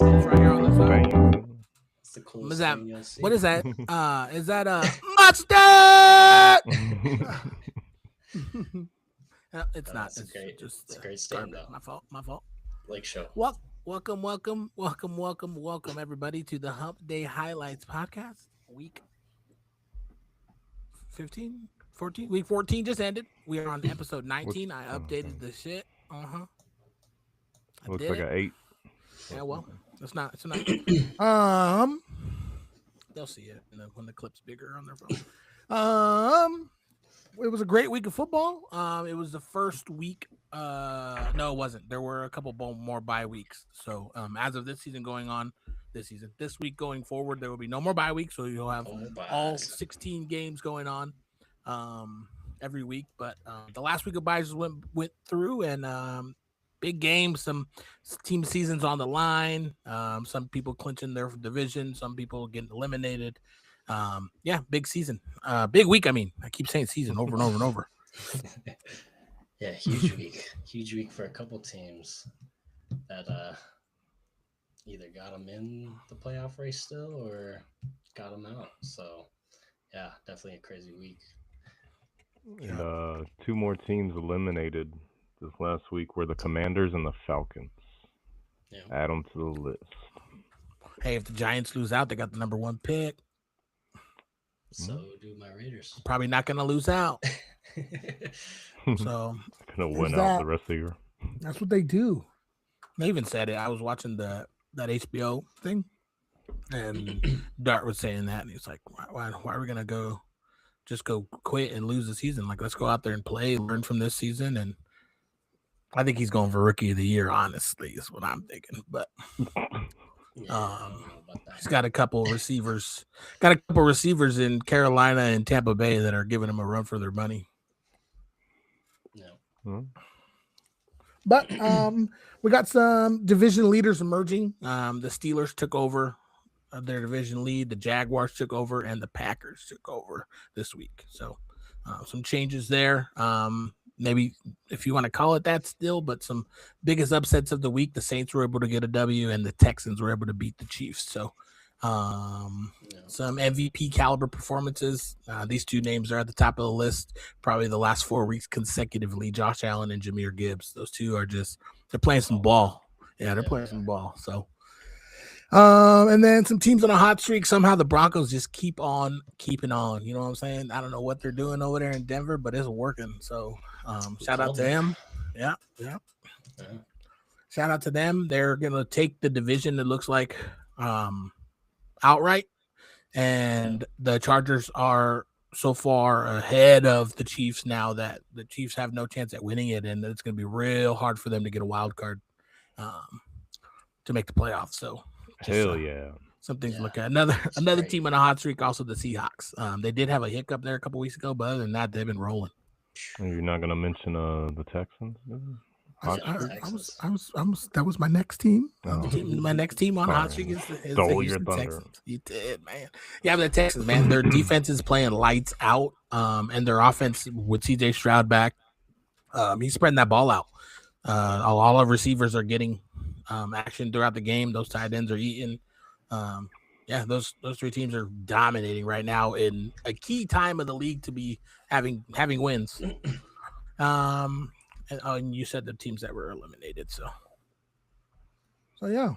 It's right here on the side. Bang. It's the What coolest is that? thing you'll see. What is that? Is that a mustard? It's not. It's a great- just it's a great stand, garbage. though. My fault. Lake Show. Welcome, everybody, to the Hump Day Highlights podcast. Week 15, 14, week 14 just ended. We are on episode 19. I updated the shit. Looks like an 8. Yeah, well, it's not. They'll see it when the clip's bigger on their phone. It was a great week of football. It was the first week. No, it wasn't. There were a couple more bye weeks. So as of this season going on, this week going forward, there will be no more bye weeks. So you'll have all 16 games going on every week. But the last week of byes went through, and big games. Some team seasons on the line. Some people clinching their division. Some people getting eliminated. Big season. Big week. I mean, I keep saying season over and over and over. Yeah, huge week. Huge week for a couple teams that either got them in the playoff race still or got them out. So, yeah, definitely a crazy week. And 2 more teams eliminated this last week were the Commanders and the Falcons. Yeah. Add them to the list. Hey, if the Giants lose out, they got the number 1 pick. So do my Raiders. Probably not going to lose out. So Gonna win out the rest of the year. That's what they do. They even said it. I was watching that HBO thing, and Dart was saying that, and he's like, "Why are we gonna go quit and lose the season? Like, let's go out there and play, learn from this season." And I think he's going for Rookie of the Year. Honestly, is what I'm thinking. But he's got a couple receivers. Got a couple receivers in Carolina and Tampa Bay that are giving him a run for their money. No. But we got some division leaders emerging. The Steelers took over their division lead. The Jaguars took over, and the Packers took over this week. So some changes there. Maybe if you want to call it that still, but some biggest upsets of the week. The Saints were able to get a W, and the Texans were able to beat the Chiefs. So some MVP caliber performances. These 2 names are at the top of the list. Probably the last 4 weeks consecutively. Josh Allen and Jahmyr Gibbs. Those 2 are they're playing some ball. Yeah, they're playing some ball. So, and then some teams on a hot streak. Somehow the Broncos just keep on keeping on. You know what I'm saying? I don't know what they're doing over there in Denver, but it's working. So, shout out to them. Yeah. Shout out to them. They're gonna take the division. It looks like outright, and the Chargers are so far ahead of the Chiefs now that the Chiefs have no chance at winning it, and it's going to be real hard for them to get a wild card to make the playoffs. So hell yeah, something to look at. Another team on a hot streak, also the Seahawks. They did have a hiccup there a couple weeks ago, but other than that, they've been rolling. You're not going to mention the Texans? That was my next team. My next team on hot streak is the Houston Texans. You did, man. Yeah, but the Texans, man, their defense is playing lights out, and their offense with CJ Stroud back, he's spreading that ball out. All our receivers are getting action throughout the game. Those tight ends are eating. Those 3 teams are dominating right now in a key time of the league to be having wins. And you said the teams that were eliminated, so yeah.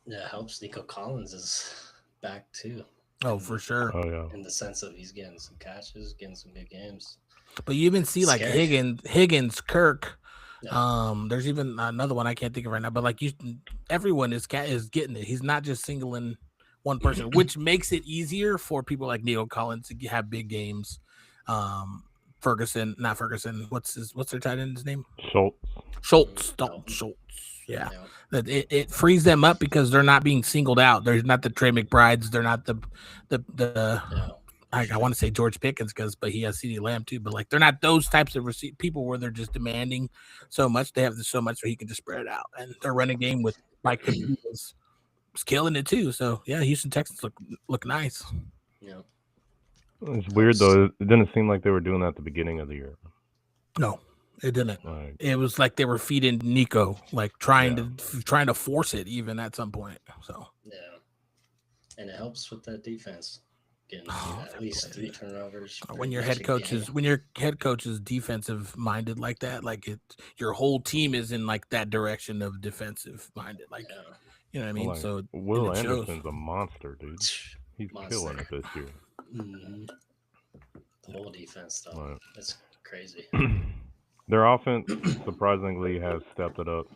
Yeah, it helps Nico Collins is back too. Oh, for sure. Oh yeah. In the sense of he's getting some catches, getting some good games. But you even see like Higgins, Kirk. Yeah. There's even another one I can't think of right now. But like everyone is getting it. He's not just singling one person, which makes it easier for people like Nico Collins to have big games. Not Ferguson. What's their tight end's name? Schultz. Yeah. It frees them up because they're not being singled out. They're not the Trey McBrides. They're not the I want to say George Pickens but he has CeeDee Lamb too. But like they're not those types of people where they're just demanding so much. They have so much where he can just spread it out. And their running game with Mike was killing it too. So yeah, Houston Texans look nice. Yeah. It's weird though. It didn't seem like they were doing that at the beginning of the year. No. It didn't. Like, It was like they were feeding Nico, like trying to force it even at some point. So Yeah, and it helps with that defense getting Oh, at least 3 turnovers. when your pretty head much a coach game. is defensive minded like that, like your whole team is in like that direction of defensive minded, like Yeah. you know what I mean. like, So Will and it shows. Anderson's a monster, dude. He's killing it this year. Mhm. The whole defense, though, Right. it's crazy. Their offense surprisingly has stepped it up.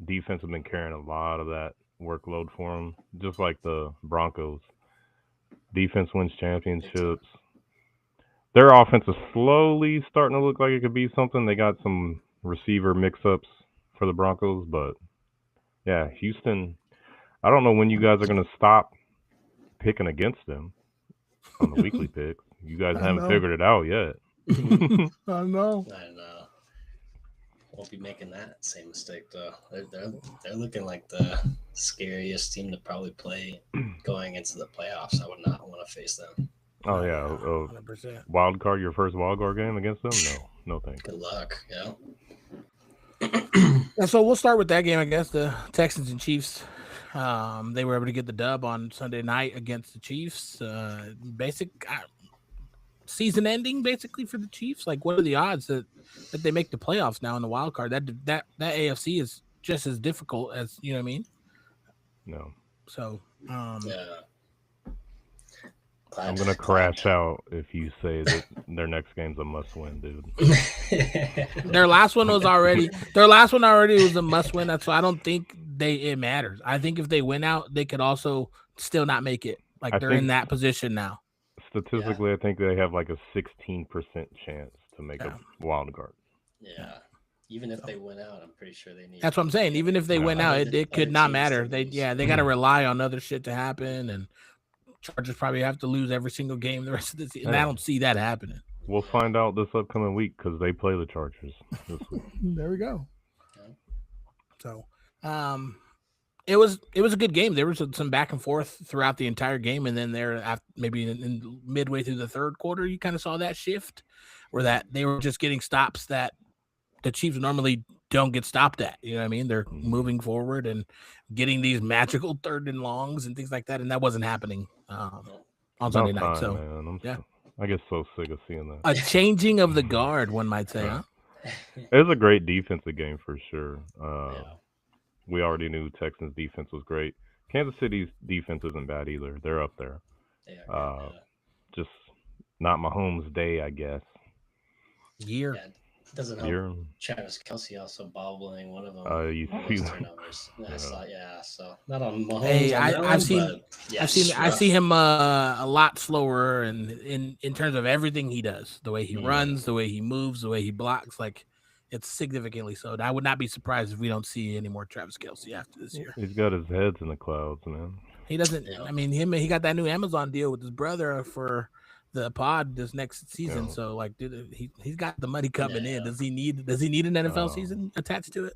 Defense have been carrying a lot of that workload for them, just like the Broncos. Defense wins championships. Their offense is slowly starting to look like it could be something. They got some receiver mix-ups for the Broncos, but yeah, Houston. I don't know when you guys are going to stop picking against them on the weekly picks. You guys I haven't know. figured it out yet. I know. And won't be making that same mistake though. They're looking like the scariest team to probably play going into the playoffs. I would not want to face them. Oh yeah, 100%. wild card, your first wild card game against them? No, thank you. Good luck. Yeah. And so we'll start with that game, I guess. The Texans and Chiefs. They were able to get the dub on Sunday night against the Chiefs. Season ending, basically, for the Chiefs. Like, what are the odds that they make the playoffs now in the wild card? That AFC is just as difficult as, you know what I mean? No. So, Yeah. I'm gonna crash out if you say that their next game's a must-win, dude. their last one already was a must-win. That's why I don't think it matters. I think if they win out, they could also still not make it. Like they're in that position now. Statistically, I think they have like a 16% chance to make a wild card. Yeah. Even if they win out, I'm pretty sure they need. That's what I'm saying. Even if they win out, it could not matter. They got to rely on other shit to happen, and Chargers probably have to lose every single game the rest of the season. And I don't see that happening. We'll find out this upcoming week because they play the Chargers this week. There we go. So, it was a good game. There was some back and forth throughout the entire game, and then maybe in midway through the third quarter, you kind of saw that shift where that they were just getting stops that the Chiefs normally don't get stopped at. You know what I mean? They're moving forward and getting these magical 3rd and longs and things like that, and that wasn't happening on Sunday night. So, man. I get so sick of seeing that. A changing of the guard, one might say, huh? It was a great defensive game for sure. We already knew Texans' defense was great. Kansas City's defense isn't bad either. They're up there. Just not Mahomes' day, I guess. Year. Yeah, it doesn't help. Travis Kelce also bobbling one of them. You see turnovers. So not on Mahomes. Hey, I see him a lot slower, and in terms of everything he does, the way he runs, the way he moves, the way he blocks, like it's significantly so. I would not be surprised if we don't see any more Travis Kelce after this year. He's got his heads in the clouds, man. He doesn't. Yeah. I mean, he got that new Amazon deal with his brother for the pod this next season. Yeah. So like, dude, he's got the money coming in. Does he need an NFL season attached to it?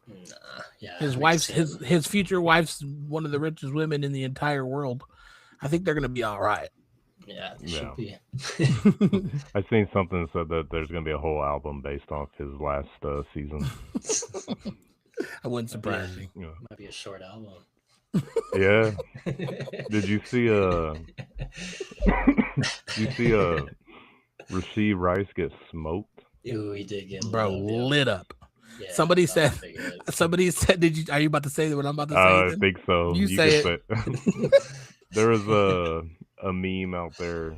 Nah, yeah. His future wife's one of the richest women in the entire world. I think they're gonna be all right. Yeah, they should be. I seen something that said that there's gonna be a whole album based off his last season. I wouldn't surprise me. Might be a short album. Yeah. Did you see Rashee Rice get smoked? Ooh, he did get lit up. Yeah, somebody said, are you about to say what I'm about to say? I think so. You say it. There was a meme out there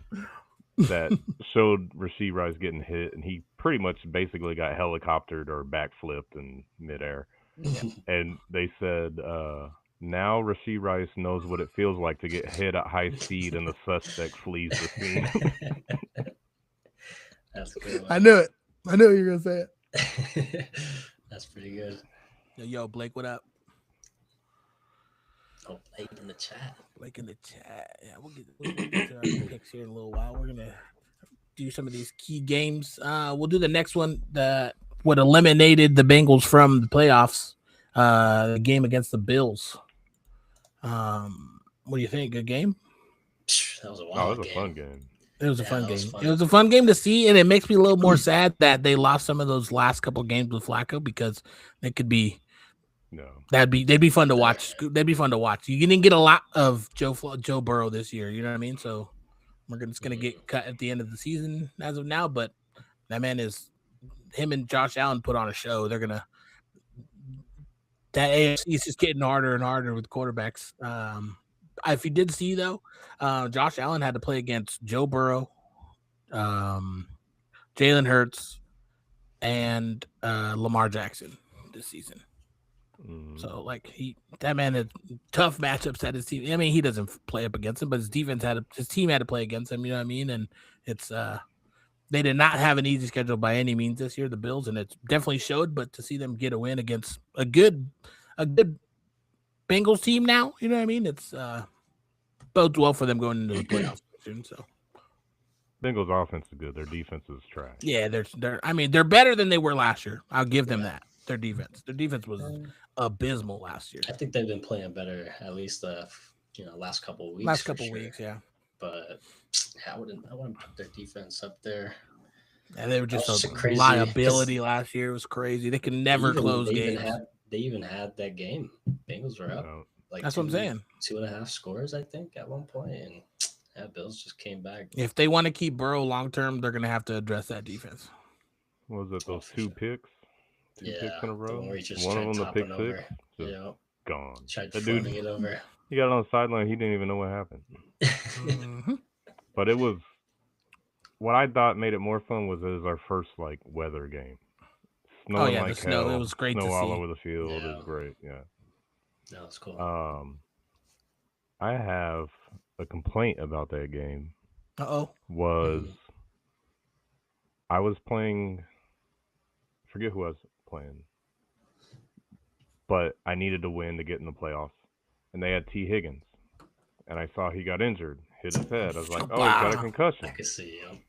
that showed Rashee Rice getting hit, and he pretty much basically got helicoptered or backflipped in midair. Yeah. And they said, now Rashee Rice knows what it feels like to get hit at high speed and the suspect flees the scene. That's a good one. I knew it. I knew you were going to say it. That's pretty good. Yo, Blake, what up? Oh, Blake in the chat. Yeah, we'll get to our picks here in a little while. We're gonna do some of these key games. We'll do the next one that what eliminated the Bengals from the playoffs. The game against the Bills. What do you think? Good game? That was a wild game. Fun game. It was a Yeah, fun that was game. fun. It was a fun game to see, and it makes me a little more sad that they lost some of those last couple games with Flacco because it could be No. they'd be fun to watch. They'd be fun to watch. You didn't get a lot of Joe Burrow this year. You know what I mean? So it's gonna get cut at the end of the season as of now. But that man is him and Josh Allen put on a show. They're gonna that AFC is just getting harder and harder with quarterbacks. If you did see though, Josh Allen had to play against Joe Burrow, Jalen Hurts, and Lamar Jackson this season. So like that man had tough matchups at his team. I mean, he doesn't play up against him, but his team had to play against him. You know what I mean? And it's they did not have an easy schedule by any means this year, the Bills, and it definitely showed. But to see them get a win against a good Bengals team now, you know what I mean? It's bodes well for them going into the playoffs soon. So Bengals offense is good. Their defense is trash. yeah, they're better than they were last year. I'll give them that. Their defense was abysmal last year. I think they've been playing better at least last couple of weeks. Last couple of weeks, yeah. But I wouldn't put their defense up there. And they were just a crazy liability last year. It was crazy. They could never close games. They even had that game. Bengals were up. Like that's what I'm saying. 2.5 scores, I think, at one point, and Bills just came back. If they want to keep Burrow long term, they're going to have to address that defense. What was it those two picks? Two picks in a row. One of them the pick six. Yeah, gone. Tried that dude it over. He got on the sideline. He didn't even know what happened. Mm-hmm. But it was what I thought made it more fun was it was our first like weather game. Snowing like the snow. hell. It was great to see. Snow all over the field. It was great. Yeah. That was cool. I have a complaint about that game. Uh-oh. I was playing. I forget who I was playing, but I needed to win to get in the playoffs, and they had T. Higgins, and I saw he got injured, hit his head. I was like, oh, he's got a concussion. I can see him.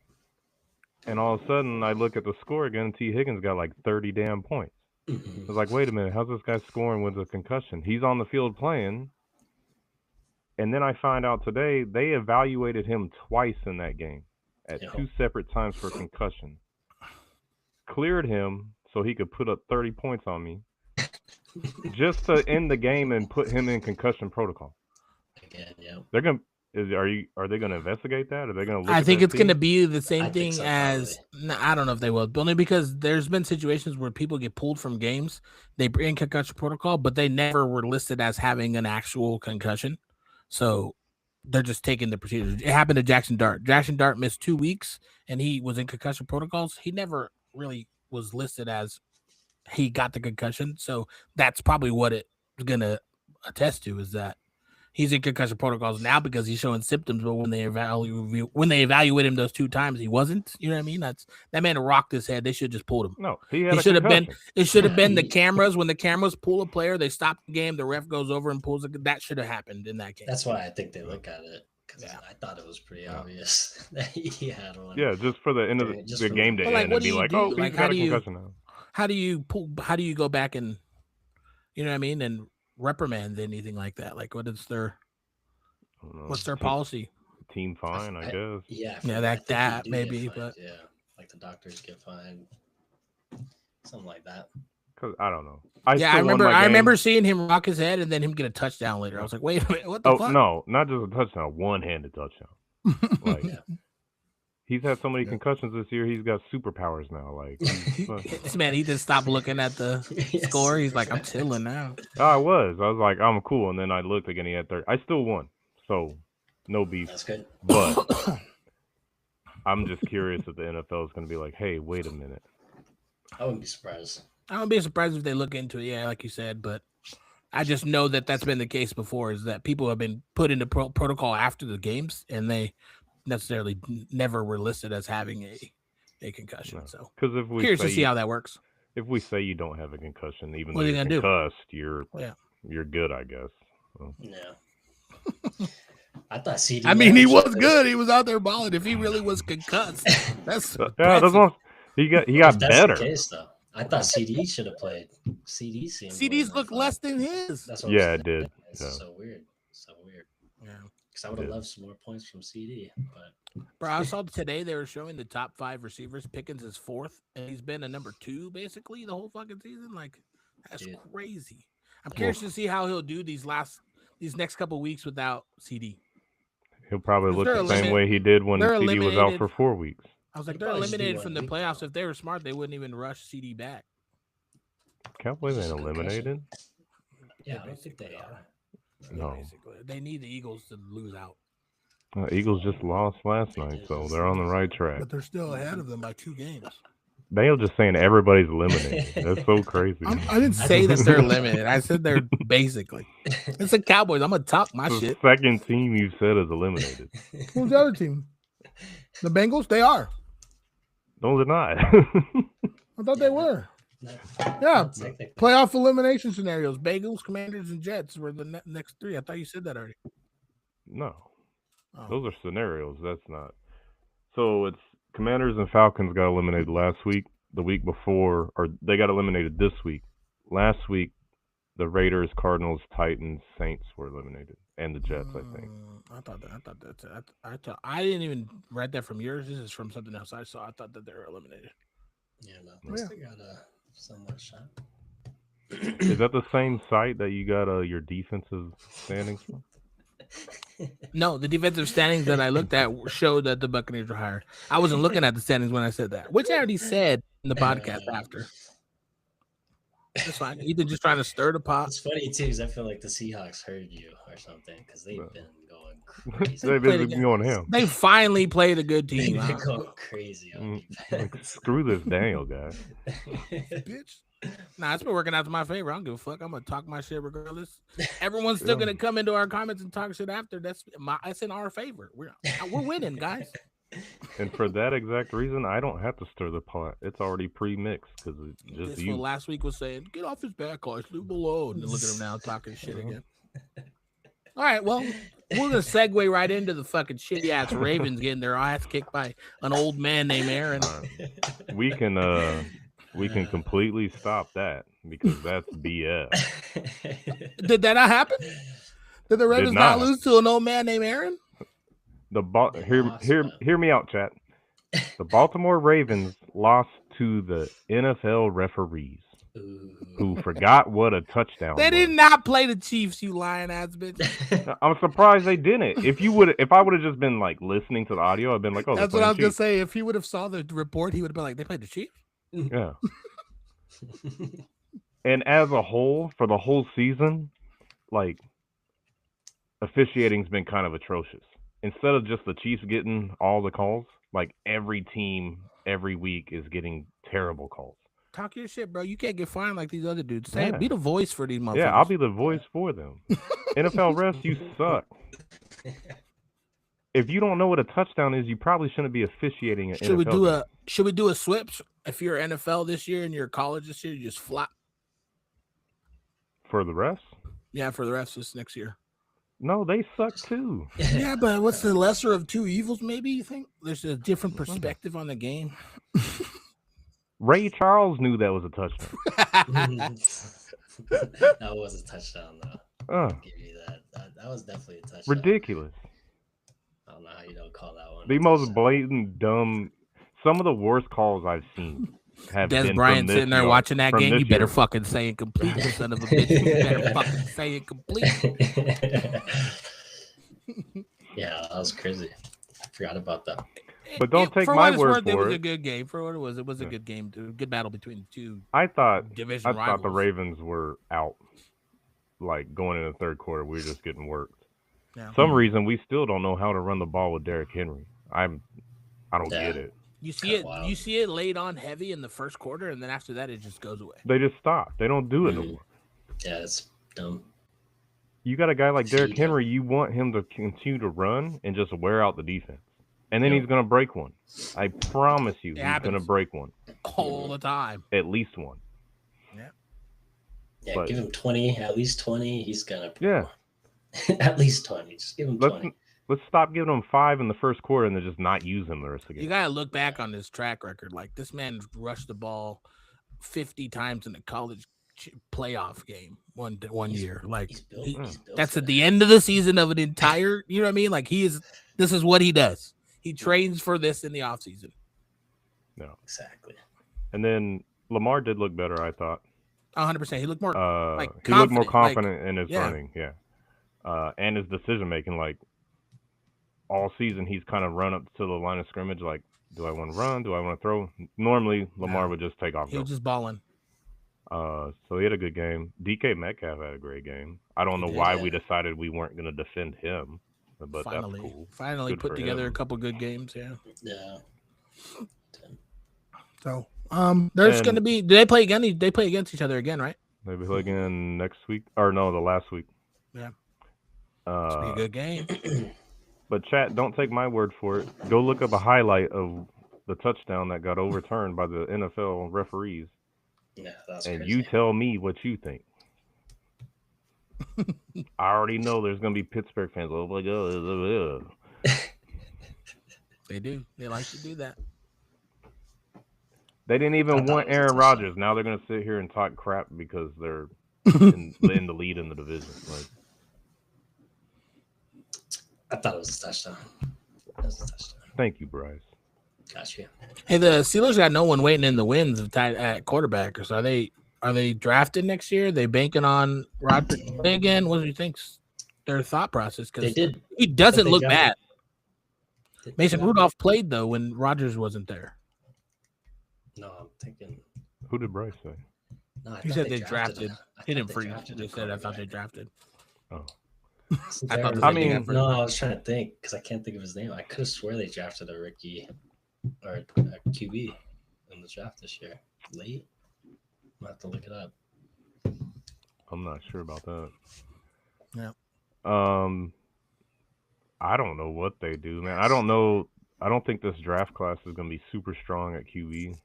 And all of a sudden, I look at the score again. T. Higgins got like 30 damn points. I was like, wait a minute, how's this guy scoring with a concussion? He's on the field playing. And then I find out today they evaluated him twice in that game at two separate times for concussion. Cleared him so he could put up 30 points on me just to end the game and put him in concussion protocol. Again, yeah. They're gonna are they gonna investigate that? Are they gonna look I at think that it's team? gonna be the same thing so, as I don't know if they will, only because there's been situations where people get pulled from games, they bring concussion protocol, but they never were listed as having an actual concussion. So they're just taking the procedures. It happened to Jackson Dart. Jackson Dart missed 2 weeks and he was in concussion protocols. He never really was listed as he got the concussion. So that's probably what it's gonna attest to, is that he's in concussion protocols now because he's showing symptoms, but when they evaluate him those 2 times, he wasn't. You know what I mean? That man rocked his head. They should have just pulled him. No, he should have been. It should have been the cameras. When the cameras pull a player, they stop the game. The ref goes over and pulls it. That should have happened in that game. That's why I think they look at it, because I thought it was pretty obvious that he had one. Yeah, just for the end of the game to end and be like, oh, he's got a concussion now. How do you go back and, you know what I mean, and reprimand anything like that? Like, what's their policy? Team fine, I guess. Yeah, that maybe, but yeah, like the doctors get fined, something like that. Because I don't know. I remember seeing him rock his head and then him get a touchdown later. I was like, wait a minute, what the fuck? Oh no, not just a touchdown, one-handed touchdown. Like, he's had so many concussions this year. He's got superpowers now. Like, this man, he just stopped looking at the score. He's like, I'm chilling now. I was like, I'm cool. And then I looked again. He had 30. I still won. So, no beef. That's good. But I'm just curious if the NFL is going to be like, hey, wait a minute. I wouldn't be surprised. I wouldn't be surprised if they look into it. Yeah, like you said. But I just know that that's been the case before, is that people have been put into protocol after the games and they necessarily never were listed as having a concussion. No. So because if we curious to see how that works. If we say you don't have a concussion, even what though you're concussed, you're good, I guess. So. Yeah. I thought CD. I mean, he was good. He was out there balling. If he really was concussed, that's that's what he got better. The case, though. I thought CD should have played. CD's look less than his. That's what it did. It's so weird. So weird. Yeah. Because I would have Yeah. loved some more points from CD, but Bro, I saw today they were showing the top 5 receivers. Pickens is 4th, and he's been a number 2 basically the whole fucking season. Like, that's Dude. crazy. I'm Yeah. curious to see how he'll do these next couple weeks without CD. He'll probably Because look they're the same elimin- way he did when they're CD was out eliminated. for 4 weeks. I was like, He they're probably just do eliminated one from the week, playoffs. though. If they were smart, they wouldn't even rush CD back. Cowboys It's ain't just a concussion. eliminated. Yeah, I don't think they are. No. Basically, they need the Eagles to lose out, Eagles just lost last night, so they're on the right track. but they're still ahead of them by 2 games. Dale just saying everybody's eliminated. That's so crazy. I didn't say that they're eliminated. I said they're basically. It's the Cowboys. I'm gonna talk my the shit. second team you said is eliminated. Who's the other team? The Bengals. They are. No, they're not. I thought they were. Yeah. Playoff elimination scenarios: Bengals, Commanders, and Jets were the next 3. I thought you said that already. No, Oh. those are scenarios. That's not. So it's Commanders and Falcons got eliminated last week. The week before, or they got eliminated this week. Last week, the Raiders, Cardinals, Titans, Saints were eliminated, and the Jets. I think. I didn't even read that from yours. This is from something else I saw. I thought that they were eliminated. Yeah, no, they still got a somewhat shot. Is that the same site that you got your defensive standings from? No, the defensive standings that I looked at showed that the Buccaneers were higher. I wasn't looking at the standings when I said that, which I already said in the podcast after. It's fine. Ethan just trying to stir the pot. It's funny too, because I feel like the Seahawks heard you or something, because they've been going crazy. They've been going ham. They finally played a good team. They've been huh? going crazy on Like, defense. screw this Daniel guy. Bitch. Nah, it's been working out to my favor. I don't give a fuck. I'm gonna talk my shit regardless. Everyone's still gonna come into our comments and talk shit after. That's in our favor. We're winning, guys. And for that exact reason, I don't have to stir the pot. It's already pre-mixed because it's just This you. one last week was saying, "Get off his back, guys. Leave him alone." And look at him now talking shit again. All right, well, we're gonna segue right into the fucking shitty ass Ravens getting their ass kicked by an old man named Aaron. We can completely stop that because that's BS. Did that not happen? Did the Ravens not not. lose to an old man named Aaron? Hear me out, chat. The Baltimore Ravens lost to the NFL referees who forgot what a touchdown They was. did not play the Chiefs, you lying ass bitch. I'm surprised they didn't. If I would have just been like listening to the audio, I'd been like, oh, That's what I was gonna say. If he would have saw the report, he would have been like, "They played the Chiefs." Yeah. And as a whole, for the whole season, like officiating's been kind of atrocious. Instead of just the Chiefs getting all the calls, like every team every week is getting terrible calls. Talk your shit, bro. You can't get fined like these other dudes. Yeah. Be the voice for these motherfuckers. Yeah, I'll be the voice for them. NFL refs, you suck. If you don't know what a touchdown is, you probably shouldn't be officiating an Should we NFL do a switch? If you're NFL this year and you're college this year, you just flop. for the refs? Yeah, for the rest of this next year. No, they suck too. Yeah, but what's the lesser of two evils? Maybe you think there's a different perspective on the game. Ray Charles knew that was a touchdown. That was a touchdown, though. I'll give you that. That was definitely a touchdown. Ridiculous. I don't know how you don't call that one. The most blatant, dumb. Some of the worst calls I've seen have Des been Bryant from this sitting there year- watching that from game. this You better year. fucking say it complete, you son of a bitch. You better fucking say it complete. Yeah, that was crazy. I forgot about that. But don't take for my what it's word worth, it for was it. a good game. For what it was a good game. A good battle between the two I thought division the rivals. Ravens were out. Like going into the third quarter, we were just getting worked. Yeah. Some reason we still don't know how to run the ball with Derrick Henry. I don't Yeah. get it. You see it. Wow. You see it laid on heavy in the first quarter, and then after that, it just goes away. They just stop. They don't do it no Mhm. more. Yeah, it's dumb. You got a guy like Derrick Yeah. Henry, you want him to continue to run and just wear out the defense. And then Yep. he's going to break one. I promise you, he's going to happens. break one. All the time. At least one. Yeah, But- give him 20, at least 20. He's gonna. Yeah. At least 20. Just give him 20. Let's stop giving him 5 in the first quarter and then just not use him the rest of the You game. gotta look back on this track record. Like this man rushed the ball 50 times in the college playoff game one year. Like He's built that's for at the that. end of the season of an entire. You know what I mean? Like this is what he does. He trains for this in the off season. No. Exactly. And then Lamar did look better, I thought. 100%. He looked more he looked more confident, confident in his running, and his decision making. Like all season, he's kind of run up to the line of scrimmage. Like, do I want to run? Do I want to throw? Normally, Lamar would just take off. He was just balling. So he had a good game. DK Metcalf had a great game. I don't know why we decided we weren't going to defend him, but that's cool. Finally Good put for together him. a couple good games. Yeah. Yeah. So there's going to be. Do they play again? They play against each other again, right? They play again next week, or no, the last week. Yeah. It's be a good game. But chat, don't take my word for it. Go look up a highlight of the touchdown that got overturned by the NFL referees. Yeah, that's and crazy. you tell me what you think. I already know there's gonna be Pittsburgh fans. Oh my god! They do. They like to do that. They didn't even want Aaron Rodgers. Now they're gonna sit here and talk crap because they're in the lead in the division. Like, I thought it was a touchdown. Thank you, Bryce. Gotcha. Hey, the Steelers got no one waiting in the wings at quarterback. So are they drafted next year? They banking on Rodgers again? What do you think's their thought process? Because he doesn't look bad. Mason Rudolph played though when Rodgers wasn't there. No, I'm thinking. Who did Bryce say? No, he said they drafted. He didn't freeze. They said I thought they drafted. Oh. I thought. I was trying to think because I can't think of his name. I could have swore they drafted a rookie or a QB in the draft this year. Late. I'm gonna have to look it up. I'm not sure about that. Yeah. I don't know what they do, man. I don't know. I don't think this draft class is going to be super strong at QB.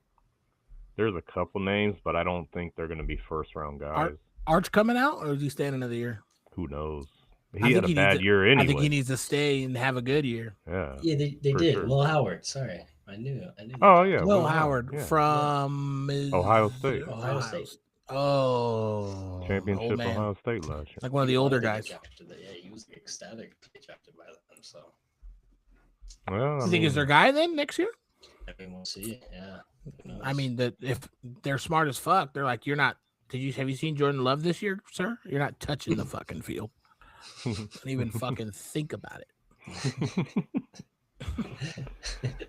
There's a couple names, but I don't think they're going to be first-round guys. Arch coming out, or is he staying another year? Who knows? He had a bad year anyway. I think he needs to stay and have a good year. Yeah. Yeah, they did. Sure. Will Howard. Sorry. I knew. Oh, yeah. Will Howard from Ohio State. Ohio State. Oh. Championship Ohio State last year. Like one of the older guys. Yeah, he was ecstatic to get drafted by them. So. Well, you think is their guy then next year? I mean, we'll see. Yeah. I mean, if they're smart as fuck, they're like, you're not. Have you seen Jordan Love this year, sir? You're not touching the fucking field. Don't even fucking think about it.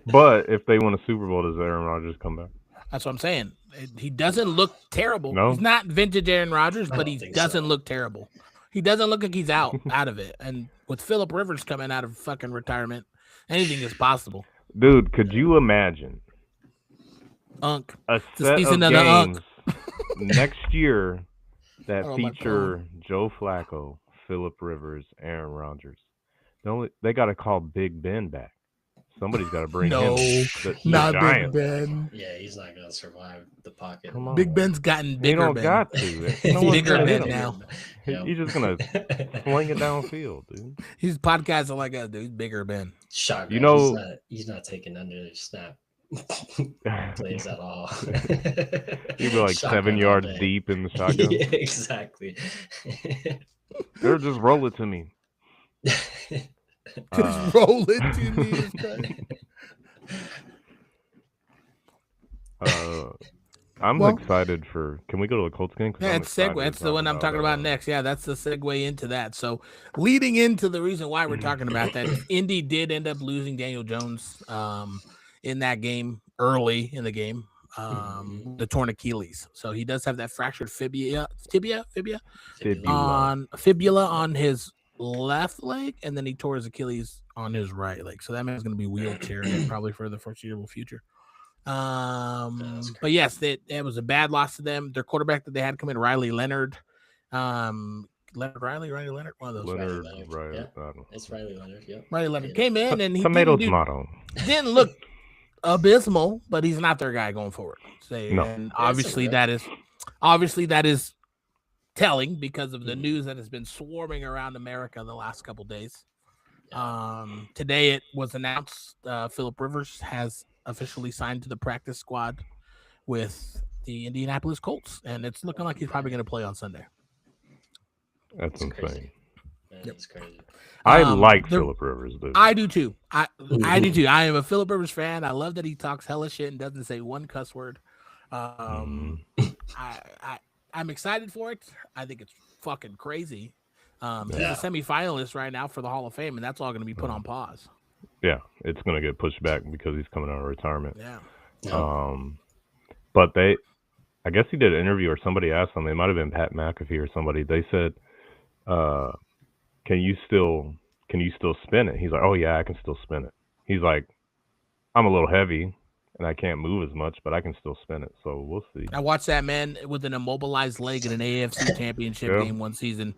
But if they win a Super Bowl, does Aaron Rodgers come back? That's what I'm saying. He doesn't look terrible. No? He's not vintage Aaron Rodgers, but he doesn't look terrible. He doesn't look like he's out of it. And with Phillip Rivers coming out of fucking retirement, anything is possible. Dude, could you imagine a set of games next year that feature Joe Flacco, Phillip Rivers, Aaron Rodgers? They got to call Big Ben back. Somebody's got to bring him. Not Big Ben. Yeah, he's not gonna survive the pocket. Come on. Big Ben's gotten bigger. He don't got to. He's bigger Ben now. He's just gonna fling it downfield, dude. He's podcasting like a dude. Bigger Ben. Shocker. You know, he's not taking under the snap plays at all. He'd be like 7 yards deep in the shotgun. Yeah, exactly. They're just roll it to me. Just roll it to me. I'm excited for. Can we go to the Colts game? Yeah, it's segue. That's the one I'm talking about next. Yeah, that's the segue into that. So, leading into the reason why we're talking about that, Indy did end up losing Daniel Jones in that game early in the game, the torn Achilles. So he does have that fractured fibula on his left leg, and then he tore his Achilles on his right leg. So that man's going to be wheelchaired probably for the foreseeable future. But yes, it was a bad loss to them. Their quarterback that they had come in, Riley Leonard, Riley Leonard, one of those. Leonard, right? Yeah. It's Riley Leonard. Yep. Riley Leonard came in and he tomato. Didn't look abysmal, but he's not their guy going forward. No. And obviously that is telling because of the news that has been swarming around America the last couple of days. Today it was announced Phillip Rivers has officially signed to the practice squad with the Indianapolis Colts, and it's looking like he's probably going to play on Sunday. That's insane. Crazy. It's crazy. I like Phillip Rivers, dude. I do too. I do too. I am a Phillip Rivers fan. I love that he talks hella shit and doesn't say one cuss word. I'm excited for it. I think it's fucking crazy. He's a semifinalist right now for the Hall of Fame, and that's all going to be put on pause. Yeah, it's going to get pushed back because he's coming out of retirement. Yeah. But I guess he did an interview or somebody asked him. It might have been Pat McAfee or somebody. They said, "Can you still spin it?" He's like, "Oh yeah, I can still spin it." He's like, "I'm a little heavy and I can't move as much, but I can still spin it." So we'll see. I watched that man with an immobilized leg in an AFC championship game one season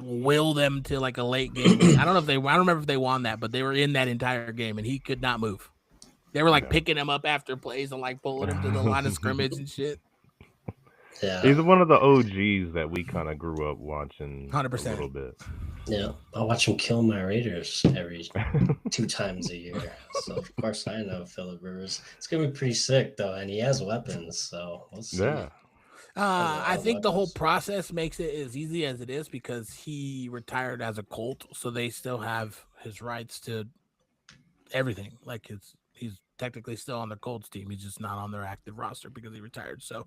will them to like a late game. I don't remember if they won that, but they were in that entire game and he could not move. They were like picking him up after plays and like pulling him to the line of scrimmage and shit. Yeah. He's one of the OGs that we kind of grew up watching 100%. a little bit. Yeah, I watch him kill my Raiders every 2 times a year. So of course I know Phillip Rivers. It's gonna be pretty sick though, and he has weapons, so we'll see. Yeah. I think the whole process makes it as easy as it is because he retired as a Colt, so they still have his rights to everything. Like he's technically still on the Colts team. He's just not on their active roster because he retired. So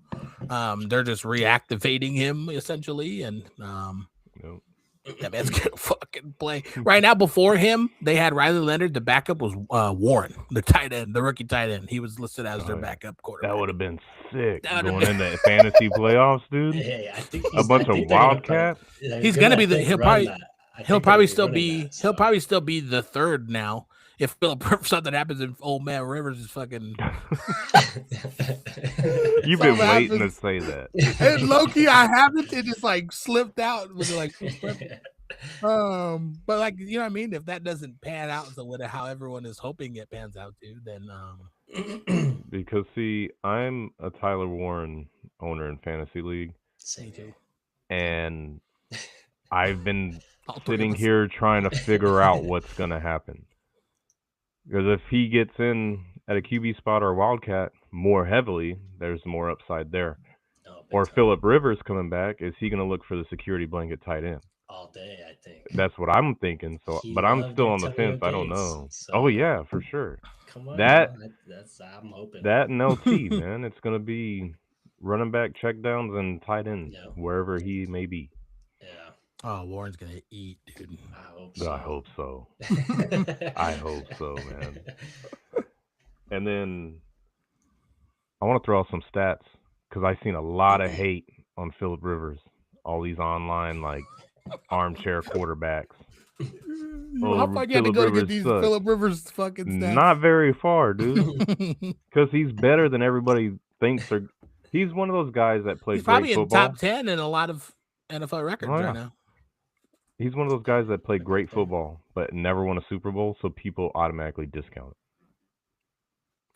they're just reactivating him essentially, and that man's gonna fucking play right now. Before him, they had Riley Leonard. The backup was Warren, the tight end, the rookie tight end. He was listed as their backup quarterback. That would have been sick going in the fantasy playoffs, dude. Hey, I think a bunch of Wildcats. He's gonna be he'll probably still be the third now. If something happens and old man Rivers is fucking, you've been waiting to say that. And Loki, I haven't. It just like slipped out. Like, but like you know what I mean. If that doesn't pan out how everyone is hoping it pans out to, then because see, I'm a Tyler Warren owner in fantasy league, and I've been sitting here trying to figure out what's gonna happen. Because if he gets in at a QB spot or a Wildcat more heavily, there's more upside there. Or Phillip Rivers coming back, is he going to look for the security blanket tight end? All day, I think. That's what I'm thinking. So, but I'm still on the fence. I don't know. So, oh yeah, for sure. Come on, I'm hoping. That and LT, man, it's going to be running back checkdowns and tight end wherever he may be. Yeah. Oh, Warren's gonna eat, dude. I hope so. I hope so, man. And then I want to throw out some stats because I've seen a lot of hate on Phillip Rivers. All these online like armchair quarterbacks. How far you had to go to get these Phillip Rivers fucking stats? Not very far, dude. Because he's better than everybody thinks. He's one of those guys that plays great football. He's probably in top 10 in a lot of NFL records right now. He's one of those guys that played great football, but never won a Super Bowl, so people automatically discount it.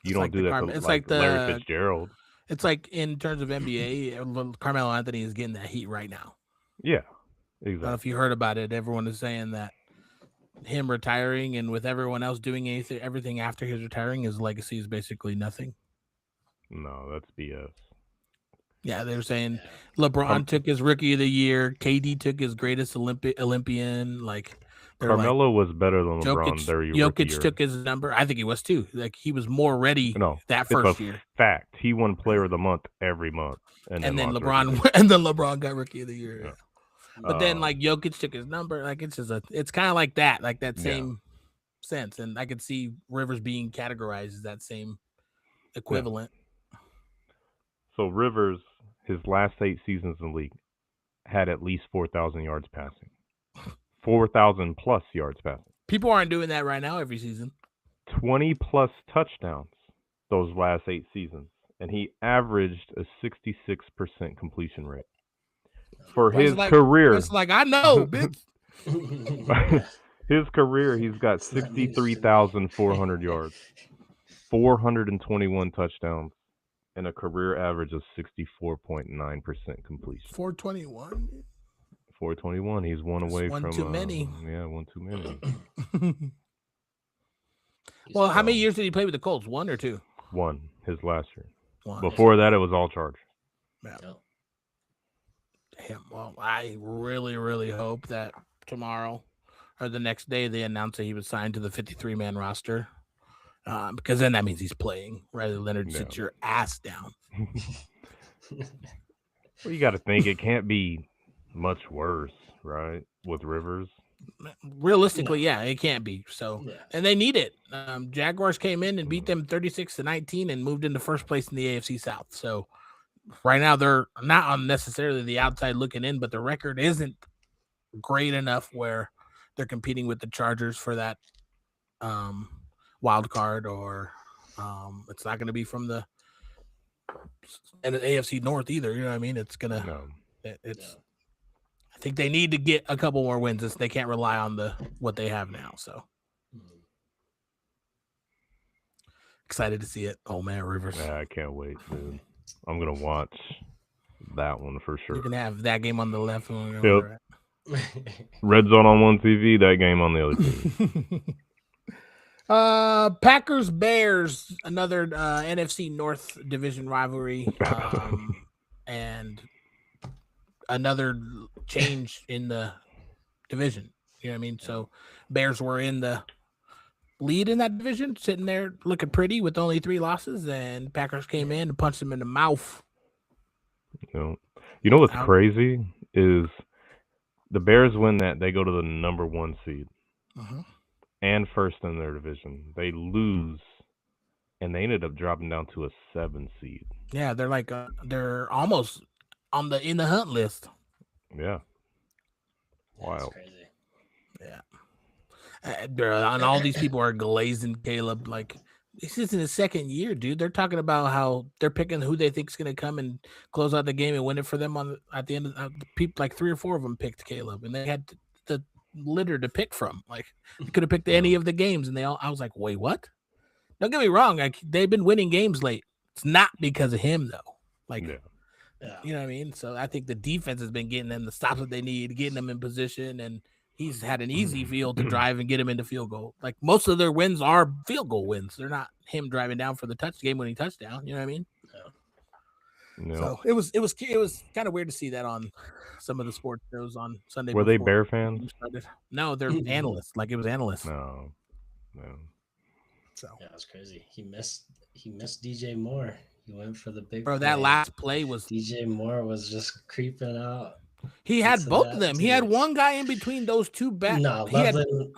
You don't do that to like Larry Fitzgerald. It's like in terms of NBA, Carmelo Anthony is getting that heat right now. Yeah, exactly. I don't know if you heard about it. Everyone is saying that him retiring and with everyone else doing everything after his retiring, his legacy is basically nothing. No, that's BS. Yeah, they were saying LeBron took his rookie of the year. KD took his greatest Olympian. Like Carmelo was better than LeBron. Jokic took his number. I think he was too. Like he was more ready. That first year. Fact. He won Player of the Month every month, and then LeBron got rookie of the year. Yeah. But then like Jokic took his number. Like it's kind of like that same sense. And I could see Rivers being categorized as that same equivalent. Yeah. So Rivers, his last 8 seasons in the league, had at least 4,000 yards passing. 4,000 plus yards passing. People aren't doing that right now every season. 20 plus touchdowns those last 8 seasons. And he averaged a 66% completion rate. For his career. It's like, I know, bitch. His career, he's got 63,400 yards, 421 touchdowns, and a career average of 64.9% completion. 421? 421. He's one away from... One too many. Yeah, one too many. Well, how many years did he play with the Colts? 1 or 2? 1, his last year. won. Before that, it was all Chargers. Yeah. No. Damn. Well, I really, really hope that tomorrow or the next day they announce that he was signed to the 53-man roster. Because then that means he's playing. Riley Leonard, Yeah. sit your ass down. Well, you got to think it can't be much worse, right? With Rivers. Realistically, yeah, it can't be. So, Yeah. and they need it. Jaguars came in and beat them 36-19 and moved into first place in the AFC South. So, right now they're not on necessarily the outside looking in, but the record isn't great enough where they're competing with the Chargers for that wild card, or it's not going to be from the AFC North either. You know what I mean? It's gonna. No. It's. I think they need to get a couple more wins. They can't rely on what they have now. So excited to see it. Oh man, Rivers. Yeah, I can't wait, dude. I'm gonna watch that one for sure. You can have that game on the left. Yep. Red Zone on one TV, that game on the other TV. Packers Bears, another NFC North division rivalry, and another change in the division. You know what I mean? So Bears were in the lead in that division, sitting there looking pretty with only 3 losses, and Packers came in and punched them in the mouth. You know what's crazy is the Bears win that, they go to the number 1 seed and first in their division. They lose, and they ended up dropping down to a 7 seed. Yeah, they're like they're almost on in the hunt list. Yeah. Wow. Crazy. Yeah. And all these people are glazing Caleb. Like, this isn't his second year, dude. They're talking about how they're picking who they think is going to come and close out the game and win it for them at the end of the people. Like 3 or 4 of them picked Caleb, and they had the litter to pick from. Like, they could have picked any of the games, and I was like, wait, what? Don't get me wrong. Like, they've been winning games late. It's not because of him though. Like, you know what I mean? So I think the defense has been getting them the stops that they need, getting them in position, and he's had an easy field to drive and get him into field goal. Like, most of their wins are field goal wins. They're not him driving down for the game-winning touchdown. You know what I mean? No. So it was kind of weird to see that on some of the sports shows on Sunday. Were they Bear fans? No, they're analysts. Like, it was analysts. No. So yeah, that's crazy. He missed DJ Moore. He went for the big bro. play. That last play was DJ Moore was just creeping out. He had both of them. He had one guy in between those two backs. No, Loveland.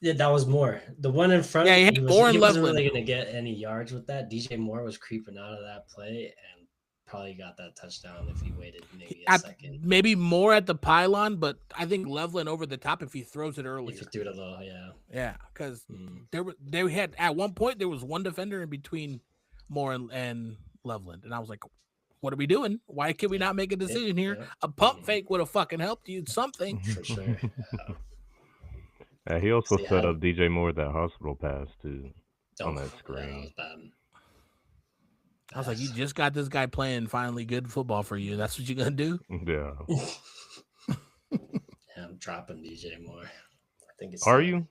Yeah, that was Moore. The one in front. Yeah, he had Moore and he wasn't Loveland. really going to get any yards with that. DJ Moore was creeping out of that play and probably got that touchdown if he waited maybe a second. Maybe more at the pylon, but I think Loveland over the top if he throws it early. If you threw it a little, yeah. Yeah, because they had at one point there was one defender in between Moore and Loveland, and I was like, what are we doing? Why can we not make a decision here? Yeah. A pump fake would have fucking helped you something. For sure. He also set up DJ Moore that hospital pass too on that screen. I was like, you just got this guy playing finally good football for you. That's what you're gonna do? Yeah. Yeah, I'm dropping DJ Moore. I think it's. Are you?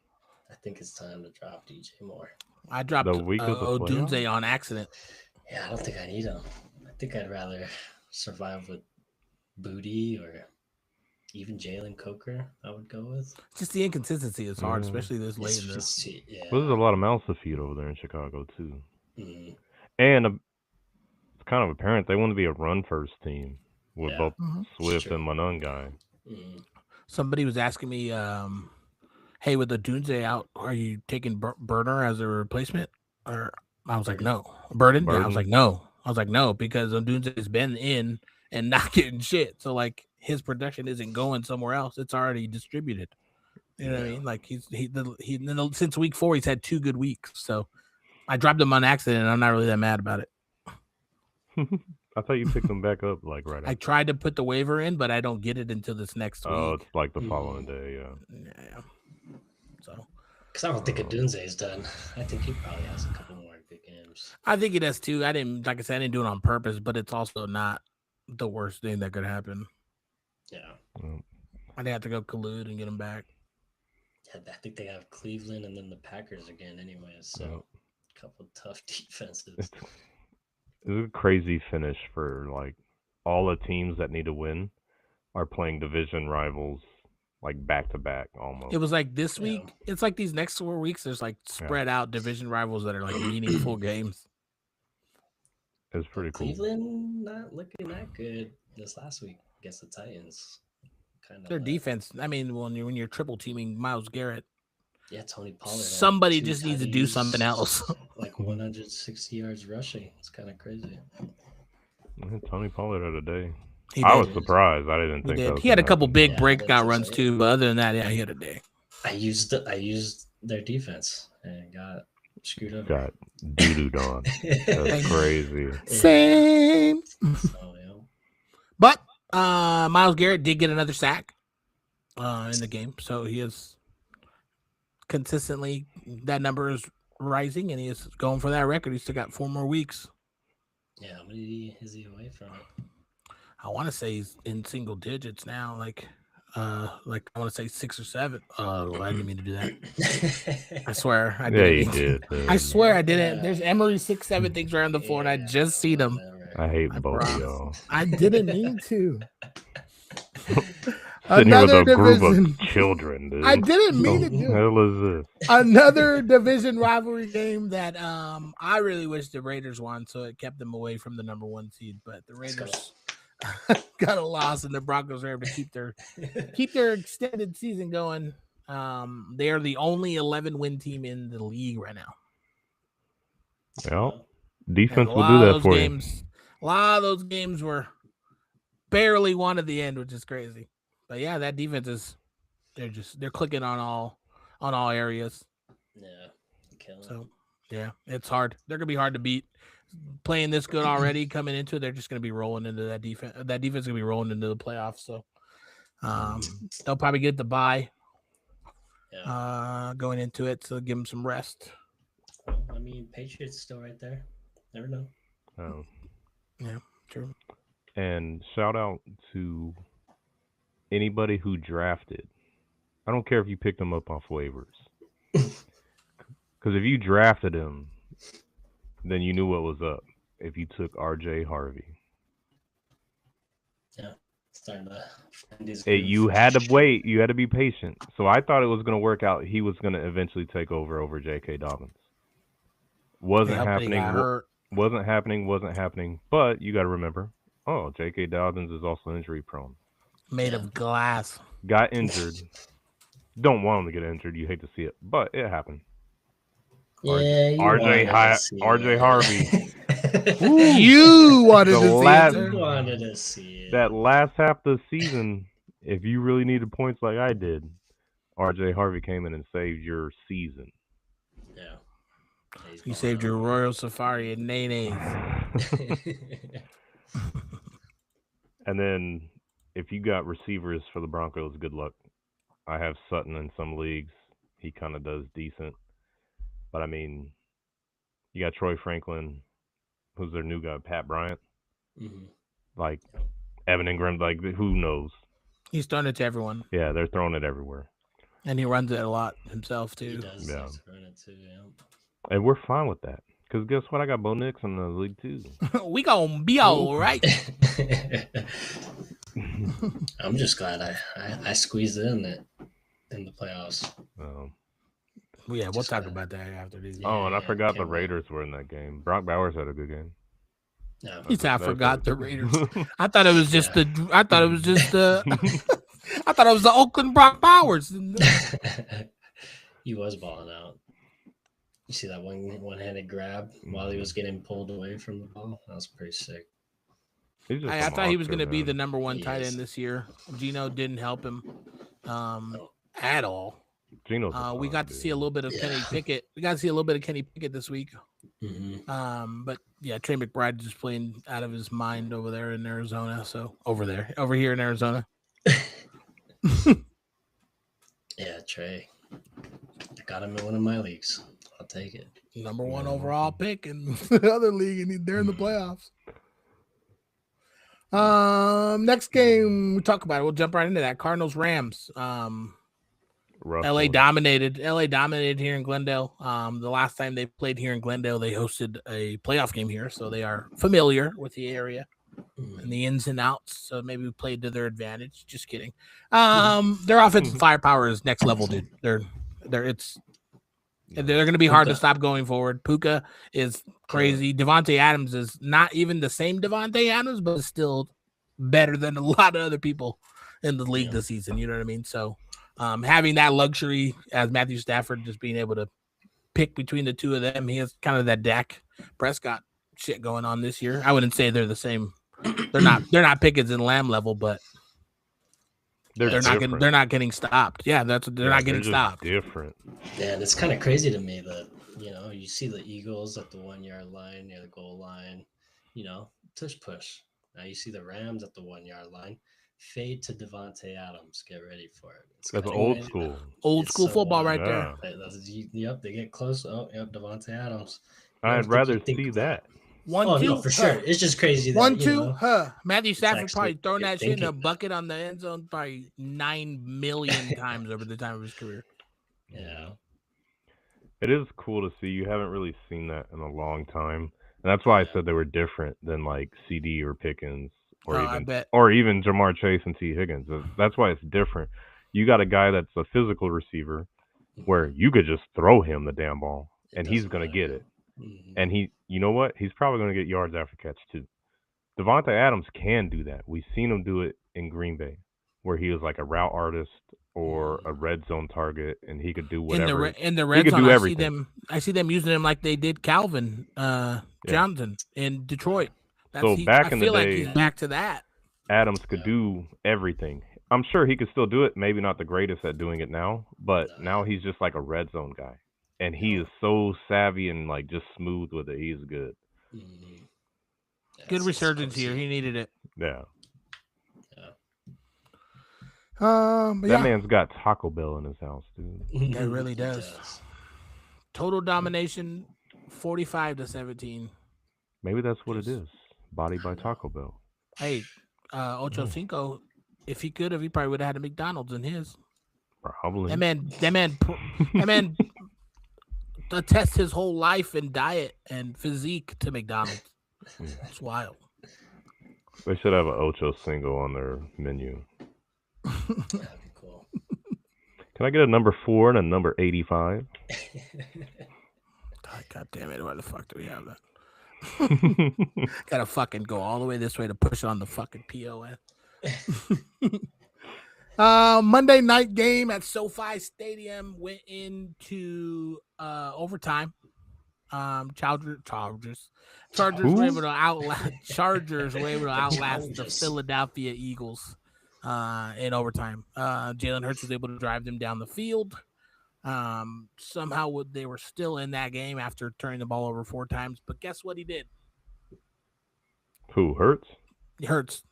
I think it's time to drop DJ Moore. I dropped Odunze on accident. Yeah, I don't think I need him. I think I'd rather survive with Booty or even Jalen Coker. I would go with. Just the inconsistency is hard, especially this late in this. Yeah. Well, there's a lot of mouths to feed over there in Chicago too, Mm-hmm. and it's kind of apparent they want to be a run-first team with both Swift and Manon guy. Mm-hmm. Somebody was asking me, "Hey, with the Odunze out, are you taking Burner as a replacement?" Or I was like, "No, Burden." Yeah, I was like, "No." I was like, "No," because Odunze has been in and not getting shit. So like his production isn't going somewhere else; it's already distributed. You know what I mean? Like he since week 4 he's had 2 good weeks. So I dropped him on accident, and I'm not really that mad about it. I thought you picked him back up like right after. I tried to put the waiver in, but I don't get it until this next week. Oh, it's like the following day, Yeah. So. Because I don't think Odunze is done. I think he probably has a couple more good games. I think it does too. I didn't do it on purpose, but it's also not the worst thing that could happen. Yeah. I'd have to go collude and get him back. Yeah, I think they have Cleveland and then the Packers again anyway. So a couple tough defenses. It's a crazy finish for like all the teams that need to win are playing division rivals like back to back almost. It was like this Yeah. week. It's like these next 4 weeks. There's like spread out division rivals that are like meaningful games. It's pretty cool. Cleveland not looking that good this last week against the Titans. Kind of Their defense. I mean, when you're triple teaming Myles Garrett, Yeah, Tony Pollard. had somebody 2 just needs to do something tutties, else. Like 160 yards rushing. It's kind of crazy. Tony Pollard had a day. He I did. was surprised. I didn't He think that did. was He had a gonna couple happen. big Yeah, I breakout didn't runs say it. too, but other than that, yeah, he had a day. I used their defense and got screwed over. Got doo-dooed on. That's crazy. Same. So, yeah. But Myles Garrett did get another sack in the game, so he is consistently, that number is rising, and he is going for that record. He's still got 4 more weeks. Yeah, how many is he away from it? I want to say he's in single digits now, like I want to say 6 or 7. Oh, I didn't mean to do that. I swear I Yeah, didn't. you did. I swear I didn't. There's Emery 6, 7 things around the floor, and I Yeah, just see them. whatever. I hate I both of promise. y'all. I didn't mean to. Sitting here with Another a group division. of children, dude. I didn't mean What to the do it. hell is this? Another division rivalry game that I really wish the Raiders won, so it kept them away from the number 1 seed. But the Let's go. Raiders got a loss, and the Broncos are able to keep their extended season going. They are the only 11-win team in the league right now. Well, And defense a will lot do of that those for you. games, a lot of those games were barely won at the end, which is crazy. But yeah, that defense is they're clicking on all areas. Yeah, killing. So yeah, it's hard. They're gonna be hard to beat. Playing this good already, coming into it, they're just gonna be rolling into that defense. That defense is gonna be rolling into the playoffs. So they'll probably get the bye going into it, so give them some rest. Well, I mean, Patriots still right there. Never know. True. And shout out to anybody who drafted. I don't care if you picked them up off waivers. Because if you drafted him, then you knew what was up. If you took RJ Harvey. Yeah, starting to find his Hey, groove. you had to wait. You had to be patient. So I thought it was going to work out. He was going to eventually take over J.K. Dobbins. Wasn't Yeah, but he happening. got hurt. Wasn't happening. But you got to remember, J.K. Dobbins is also injury prone. Made Yeah. of glass. Got injured. Don't want him to get injured. You hate to see it, but it happened. Yeah, you RJ wanted to see RJ it. Harvey. You wanted The to see last- it, You sir. wanted to see it. That last half of the season, if you really needed points like I did, RJ Harvey came in and saved your season. Yeah. He's You saved your Royal Safari and Nene's. And then if you got receivers for the Broncos, good luck. I have Sutton in some leagues. He kind of does decent. But I mean, you got Troy Franklin, who's their new guy, Pat Bryant. Mhm. Like Evan Ingram, like who knows? He's throwing it to everyone, Yeah, they're throwing it everywhere. and he runs it a lot himself He too. does. Yeah. He's running it too, yeah. And we're fine with that. Because guess what? I got Bo Nix in the league too. We gonna be all right. I'm just glad I squeezed in the playoffs. Yeah, we'll Just talk glad. about that after these. Yeah. And I forgot the can't wait. Raiders were in that game. Brock Bowers had a good game. No. He said, "I That's forgot it. the Raiders." I thought it was just Yeah. I thought it was the Oakland Brock Bowers. He was balling out. You see that one-handed grab while he was getting pulled away from the ball? That was pretty sick. He's just I a thought he was monster, going to be the man. number 1 He tight is. end this year. Gino didn't help him at all. Gino's a We stud, got to see a dude. little bit of Kenny Yeah. Pickett. We got to see a little bit of Kenny Pickett this week. Mm-hmm. But yeah, Trey McBride just playing out of his mind over there in Arizona. So over here in Arizona. Yeah, Trey. I got him in one of my leagues. I'll take it. Number 1 Yeah. overall pick in the other league, and they're in the playoffs. Next game we talk about it. We'll jump right into that. Cardinals Rams. rough LA one. dominated. LA dominated here in Glendale. The last time they played here in Glendale, they hosted a playoff game here, so they are familiar with the area and the ins and outs. So maybe we played to their advantage. Just kidding. Their offensive firepower is next level, dude. They're going to be hard to stop going forward. Puka is crazy. Devontae Adams is not even the same Devontae Adams, but is still better than a lot of other people in the league this season. You know what I mean? So having that luxury as Matthew Stafford, just being able to pick between the two of them, he has kind of that Dak Prescott shit going on this year. I wouldn't say they're the same. They're not Pickens and Lamb level, but they're not getting stopped. Yeah, they're not getting stopped. Different. Yeah, and it's kind of crazy to me that you see the Eagles at the 1 yard line near the goal line, tush push. Now you see the Rams at the 1 yard line. Fade to Devontae Adams. Get ready for it. That's old school. Old school football right there. Yep, they get close. Oh, yep, Devontae Adams. I'd rather see that. 1-2. No, for sure. It's just crazy. 1-2. Matthew Stafford actually probably throwing that shit in a thinking. bucket on the end zone probably 9 million times over the time of his career. Yeah. It is cool to see. You haven't really seen that in a long time. And that's why I said they were different than like CD or Pickens or even Jamar Chase and T. Higgins. That's why it's different. You got a guy that's a physical receiver where you could just throw him the damn ball and he's going to get it. Mm-hmm. And you know what? He's probably going to get yards after catch too. Devontae Adams can do that. We've seen him do it in Green Bay where he was like a route artist or a red zone target, and he could do whatever. In the red zone, I see them using him like they did Calvin Johnson in Detroit. Back in the day, he's back to that. Adams could do everything. I'm sure he could still do it. Maybe not the greatest at doing it now, but now he's just like a red zone guy, and he is so savvy and like just smooth with it. He's good. Mm-hmm. Good resurgence here. He needed it. Yeah. That man's got Taco Bell in his house, dude. It really does. Total domination, 45-17. Maybe that's what it is. Body by Taco Bell. Hey, Ocho Cinco, if he probably would have had a McDonald's in his. Probably. That man attests his whole life and diet and physique to McDonald's. It's wild. They should have an Ocho Cinco on their menu. That'd be cool. Can I get a number 4 and a number 85? God damn it! Why the fuck do we have that? Gotta fucking go all the way this way to push on the fucking POS. Monday night game at SoFi Stadium went into overtime. Chargers were able to outlast the Philadelphia Eagles in overtime. Jalen Hurts was able to drive them down the field. Somehow they were still in that game after turning the ball over 4 times. But guess what he did? Who, Hurts? Hurts.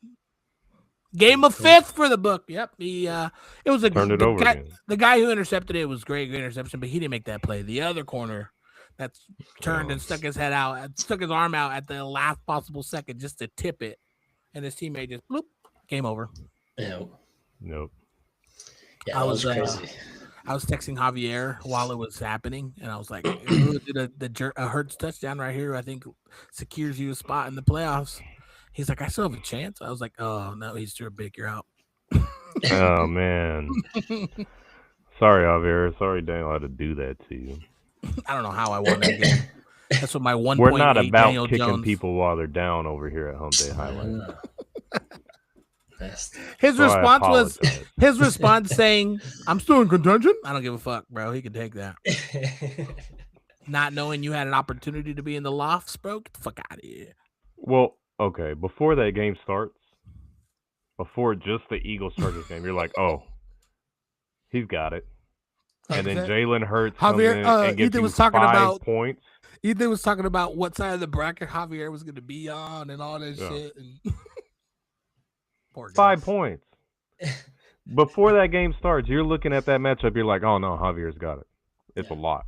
Game of 5th for the book. Yep. It was turned it over again. The guy who intercepted it was great interception, but he didn't make that play. The other corner that's turned and stuck his arm out at the last possible second just to tip it, and his teammate just bloop, game over. Nope. Yeah, I was crazy. I was texting Javier while it was happening, and I was like, a Hurts touchdown right here, I think secures you a spot in the playoffs. He's like, I still have a chance. I was like, oh, no, he's too big. You're out. Oh, man. Sorry, Javier. Sorry, Daniel had to do that to you. I don't know how I won that game. That's what my 1.8 We're not about Daniel kicking Jones. people while they're down over here at Hump Day Highlights. His response saying, I'm still in contention. I don't give a fuck, bro. He can take that. Not knowing you had an opportunity to be in the lofts, bro. Get the fuck out of here. Well, okay. Before that game starts, before just the Eagles Chargers game, you're like, oh, he's got it. And then Jalen Hurts comes in and gets you 5 points. Ethan was talking about what side of the bracket Javier was going to be on and all that shit. And 5 points. Before that game starts, you're looking at that matchup. You're like, oh, no, Javier's got it. It's a lot.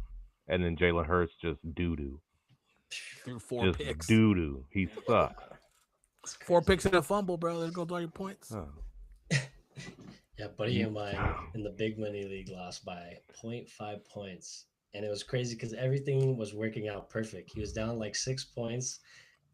And then Jalen Hurts just doo-doo. Threw 4 picks. Doo-doo. He sucks. 4 picks and a fumble, bro. There goes all your points. Oh. Yeah, buddy of mine in the big money league lost by 0.5 points. And it was crazy because everything was working out perfect. He was down like 6 points.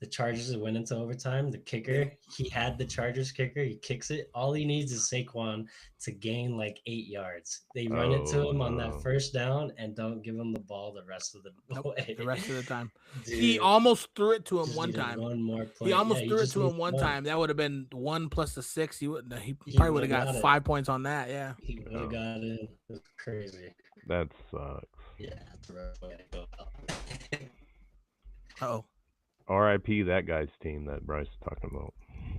The Chargers went into overtime. The kicker, he had the Chargers kicker. He kicks it. All he needs is Saquon to gain like 8 yards. They run it to him on that first down and don't give him the ball the rest of the way. The rest of the time. Dude, He almost threw it to him just one needed time. One more play. He almost Yeah, threw it just to him needed one time. That would have been 1 plus the 6. He wouldn't. He probably would have got got it. 5 points on that. Yeah. He would have got it. It was crazy. That sucks. Yeah, that's the right way to go out. Oh. R.I.P. that guy's team that Bryce is talking about.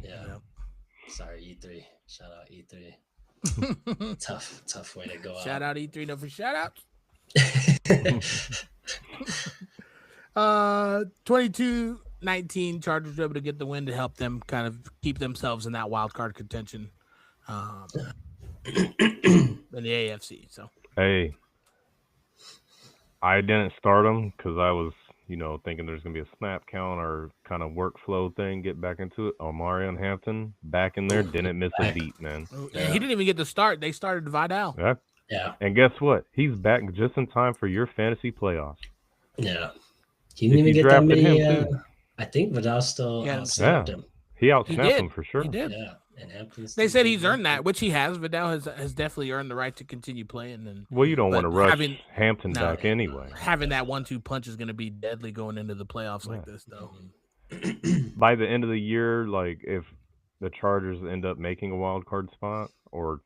Yeah. Sorry, E3. Shout out E3. Tough way to go Shout out E3. No for shout outs. out. 22-19 Chargers were able to get the win to help them kind of keep themselves in that wild card contention in the AFC. So Hey, I didn't start him because I was, thinking there's gonna be a snap count or kind of workflow thing. Get back into it. Omarion Hampton back in there, didn't miss a beat, man. yeah, he didn't even get to start. They started Vidal. Yeah. Yeah. And guess what? He's back just in time for your fantasy playoffs. Yeah. He didn't even get that many. I think Vidal still outsnapped him. He outsnapped him for sure. He did. Yeah. And they said he's earned that, which he has. Vidal has definitely earned the right to continue playing. And well, you don't want to rush Hampton back anyway. Having that 1-2 punch is going to be deadly going into the playoffs like this, though. By the end of the year, like if the Chargers end up making a wild card spot or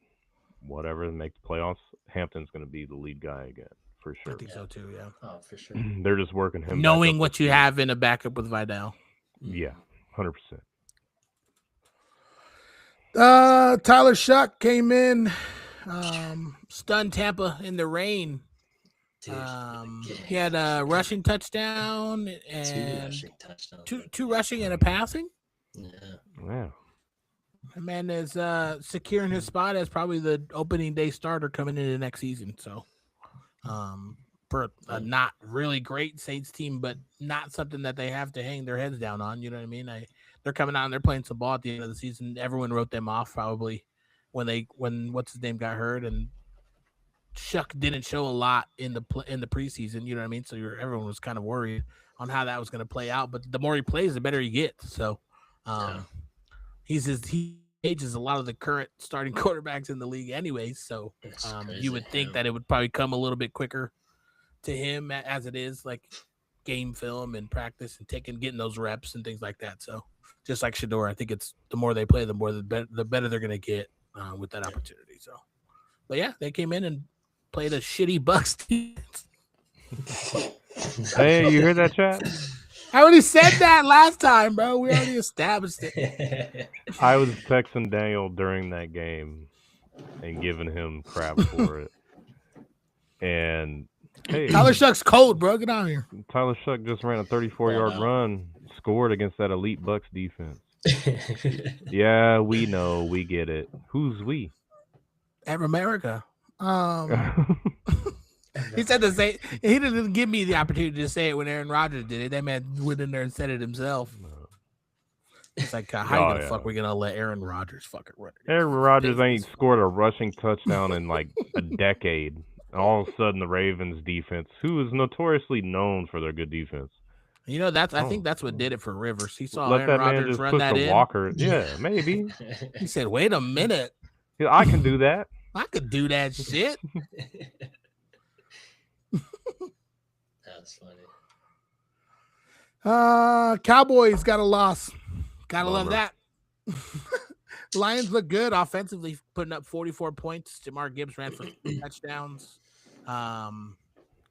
whatever to make the playoffs, Hampton's going to be the lead guy again for sure. I think so too. Yeah. Oh, for sure. They're just working him. Knowing what you have in a backup with Vidal. Yeah, 100%. Tyler Shuck came in, stunned Tampa in the rain. Dude, he had a rushing touchdown and two rushing and a passing. Yeah. The man is securing his spot as probably the opening day starter coming into next season. So, for a not really great Saints team, but not something that they have to hang their heads down on. You know what I mean? They're coming out and they're playing some ball at the end of the season. Everyone wrote them off probably when what's his name got hurt, and Shuck didn't show a lot in the preseason. You know what I mean? So everyone was kind of worried on how that was going to play out. But the more he plays, the better he gets. So he ages a lot of the current starting quarterbacks in the league, anyways. So you would think that it would probably come a little bit quicker to him as it is, like game film and practice and getting those reps and things like that. So just like Shedeur, I think it's the more they play, the more the better they're going to get with that opportunity. So, but yeah, they came in and played a shitty Bucks team. Hey, you heard that, chat? I already said that last time, bro. We already established it. I was texting Daniel during that game and giving him crap for it. And hey, Tyler Shuck's cold, bro. Get out of here. Tyler Shuck just ran a 34-yard run, scored against that elite Bucks defense. Yeah, we know, we get it. Who's we? America. He said the same. He didn't give me the opportunity to say it when Aaron Rodgers did it. That man went in there and said it himself. It's like, how the fuck we gonna let Aaron Rodgers fucking run it? Aaron Rodgers ain't scored a rushing touchdown in like a decade. And all of a sudden, the Ravens defense, who is notoriously known for their good defense. You know, I think that's what did it for Rivers. He saw Let Aaron that man Rodgers just run push that the in. Walker. Yeah, maybe. He said, "Wait a minute, I can do that. I could do that shit." That's funny. Cowboys got a loss. Gotta love Bummer. that. Lions look good offensively, putting up 44 points. Jamar Gibbs ran for 3 touchdowns,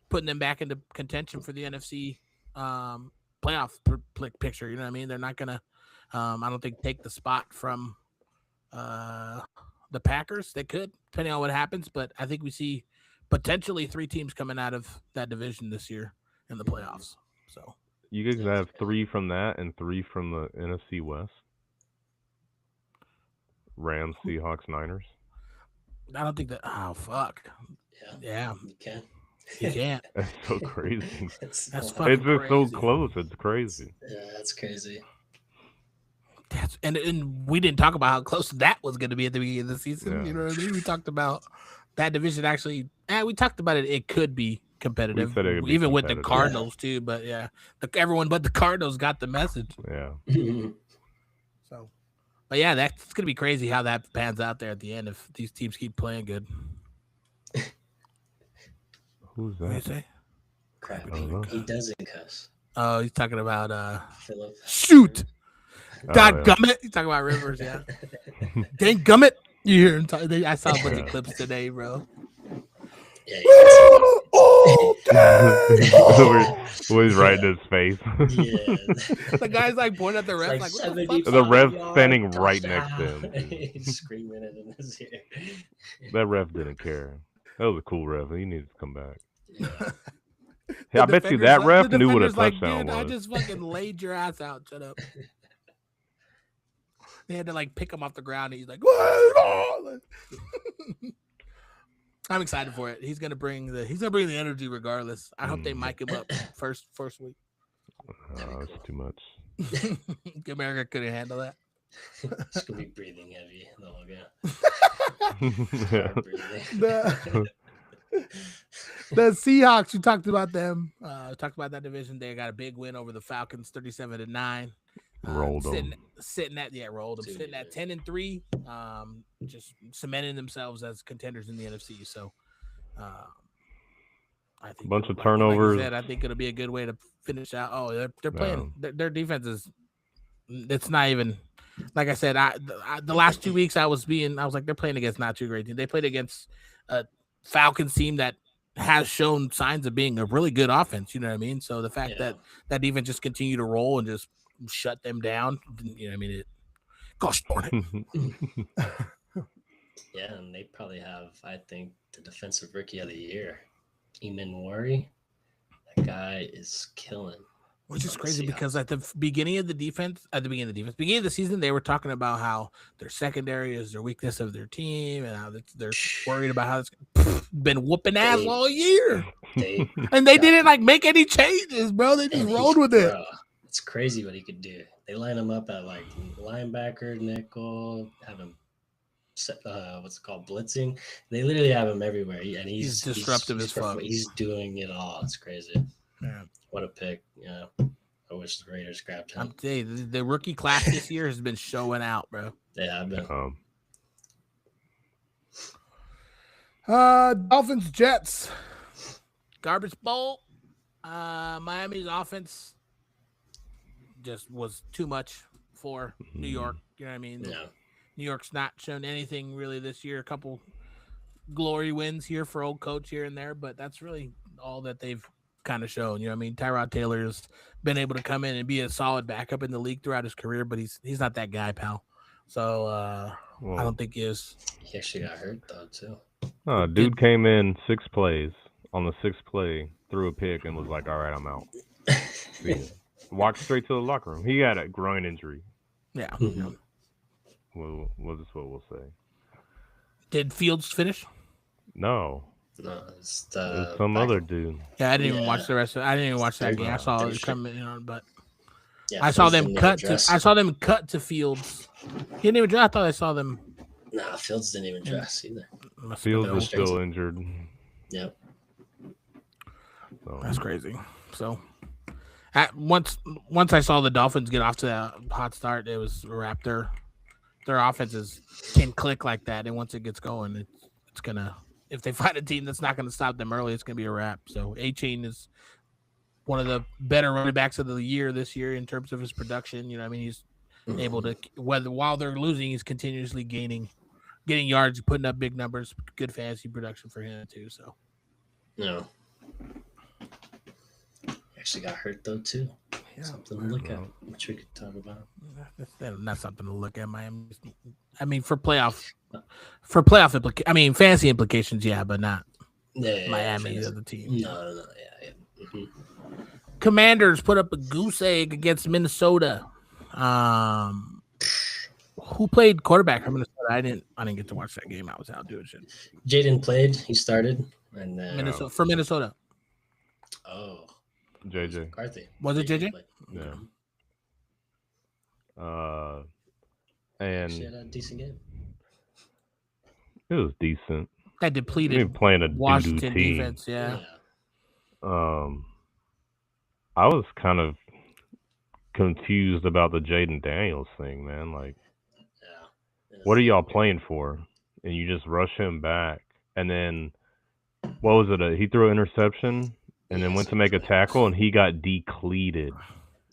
putting them back into contention for the NFC playoff picture. You know what I mean? They're not gonna, I don't think, take the spot from the Packers. They could, depending on what happens, but I think we see potentially 3 teams coming out of that division this year in the playoffs. So You guys have 3 from that and 3 from the NFC West. Rams, Seahawks, Niners. I don't think that. Oh fuck. Yeah. You can. You can't. That's so crazy. That's It's fucking just so crazy. close. It's crazy. Yeah, that's crazy. and we didn't talk about how close that was going to be at the beginning of the season. Yeah. You know what I mean? We talked about that division actually. We talked about it. It could be competitive, said it could be even with the competitive. Cardinals too. But yeah, everyone but the Cardinals got the message. Yeah. So, but yeah, that's going to be crazy how that pans out there at the end if these teams keep playing good. Who's What do you that? say? Crap, I don't know. he doesn't cuss. Oh, he's talking about Philip. shoot. God Oh, yeah. gummit. He's talking about Rivers, yeah. Dang gummit. You hear him talk, I saw a bunch of clips today, bro. Yeah, Oh, dang. What he's right in his face. yeah. The guy's like pointing at the ref, like, what the fuck? The ref 75 standing yard right next to him. touchdown. He's screaming it in his ear. That ref didn't care. That was a cool ref. He needs to come back. Yeah. Hey, I bet you that ref knew what a touchdown dude, I was. just fucking laid your ass out. Shut up. They had to like pick him off the ground, and he's like, "What?" I'm excited for it. He's gonna bring the energy regardless. I hope they mic him up first week. That's too much. America couldn't handle that. It's gonna be breathing heavy the whole game. Yeah. Hard breathing. The Seahawks, we talked about them. Talked about that division. They got a big win over the Falcons, 37-9. Rolled them. Sitting at rolled them. Sitting at 10-3. Just cementing themselves as contenders in the NFC. So, I think Bunch of like turnovers. I said, I think it'll be a good way to finish out. Oh, they're playing. Their defense is. It's not even. Like I said, the last 2 weeks I was like, they're playing against not too great teams. They played against a Falcons team that has shown signs of being a really good offense. You know what I mean? So the fact that defense just continue to roll and just shut them down, you know what I mean? Gosh darn it. Yeah, and they probably have, I think, the defensive rookie of the year, Eamon Worry. That guy is killing. Which is crazy because at the beginning of the season, they were talking about how their secondary is their weakness of their team and how they're worried about how it's been whooping ass all year. And they didn't like make any changes, bro. They just rolled with it. It's crazy what he could do. They line him up at like linebacker, nickel, have him what's it called, blitzing. They literally have him everywhere, and he's disruptive as fuck. He's doing it all. It's crazy. Yeah. What a pick. Yeah. I wish the Raiders grabbed him. I'm telling you, the rookie class this year has been showing out, bro. They have been. Dolphins, Jets. Garbage bowl. Miami's offense just was too much for New York. You know what I mean? Yeah. New York's not shown anything really this year. A couple glory wins here for old coach here and there, but that's really all that they've kind of shown. You know what I mean? Tyrod Taylor's been able to come in and be a solid backup in the league throughout his career, but he's not that guy, pal. So I don't think he is. He actually got hurt though too. Dude came in 6 plays. On the 6th play, threw a pick and was like, "All right, I'm out." Walked straight to the locker room. He had a groin injury. Yeah. Mm-hmm. Well, this is what we'll say. Did Fields finish? No. No, it's Some other dude. Yeah, I didn't even watch the rest of it. I didn't even watch that game. I saw it sure. coming on, but yeah, I saw Fields them didn't cut even dress. I saw them cut to Fields. He didn't even dress. I thought I saw them. Nah, Fields didn't even dress either. Fields was crazy. still injured. Yep. So. That's crazy. So once I saw the Dolphins get off to that hot start, it was a wrap. Their offenses can click like that, and once it gets going, it's gonna. If they find a team that's not gonna stop them early, it's gonna be a wrap. So A-Chain is one of the better running backs of the year this year in terms of his production. You know, I mean, he's able to while they're losing, he's continuously getting yards, putting up big numbers, good fantasy production for him too. So No. Actually got hurt though too. yeah. Something to look at, which we could talk about. That's not something to look at, Miami. I mean, for playoff fantasy implications, yeah, but not Miami as a team. No, yeah. Mm-hmm. Commanders put up a goose egg against Minnesota. Who played quarterback for Minnesota? I didn't get to watch that game. I was out doing shit. Jaden played. He started, and then Minnesota. Oh, JJ. McCarthy. Was it JJ? played. Yeah. Actually and had a decent game. it was decent. That I depleted mean, playing a doo-doo Washington team. defense. Yeah. I was kind of confused about the Jaden Daniels thing, man. Like, Yeah. what are y'all playing for? And you just rush him back, and then what was it? He threw an interception, and then went to make a tackle, and he got decleated.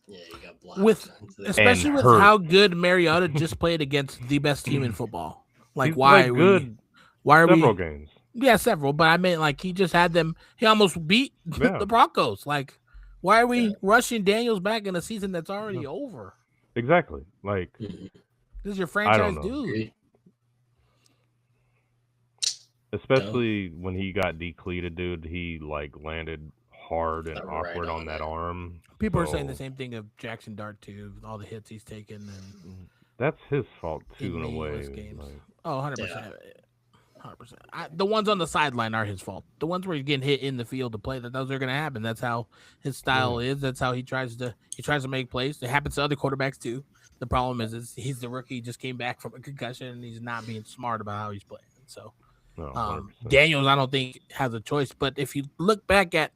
Yeah, he got blocked. Especially with hurt. how good Mariota just played against the best team in football. Like, He's why played are good why are several we? games. Yeah, several. But I mean, like, he just had them. He almost beat Yeah. the Broncos. Like, why are we rushing Daniels back in a season that's already over? Exactly. Like, Mhm. This is your I don't franchise know. dude. Especially when he got decleated, dude, he like landed hard and Right awkward on on that it. arm. People are saying the So, same thing of Jackson Dart too, with all the hits he's taken and that's his fault in too, in a meaningless way. games. Like, Oh, 100%. 100%. The ones on the sideline are his fault. The ones where he's getting hit in the field to play, those are going to happen. That's how his style is. That's how he tries to make plays. It happens to other quarterbacks too. The problem is he's the rookie. He just came back from a concussion and he's not being smart about how he's playing. So, no, 100%. Daniels, I don't think has a choice. But if you look back at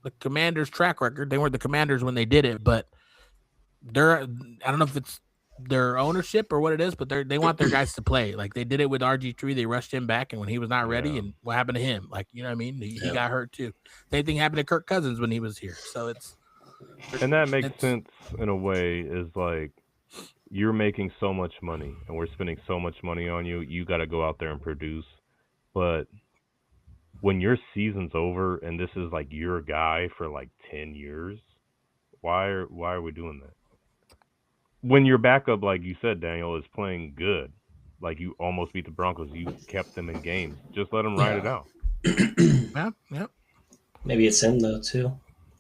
the Commanders' track record, they weren't the Commanders when they did it, but I don't know if it's their ownership or what it is, but they want their guys to play. Like they did it with RG3, they rushed him back, and when he was not ready, and what happened to him? Like, you know what I mean? He got hurt too. Same thing happened to Kirk Cousins when he was here. So and that makes sense in a way. Is like you're making so much money, and we're spending so much money on you. You got to go out there and produce. But when your season's over and this is like your guy for like 10 years, why are we doing that? When your backup, like you said, Daniel, is playing good, like you almost beat the Broncos, you kept them in games. Just let them ride it out. Yeah. Maybe it's him though too.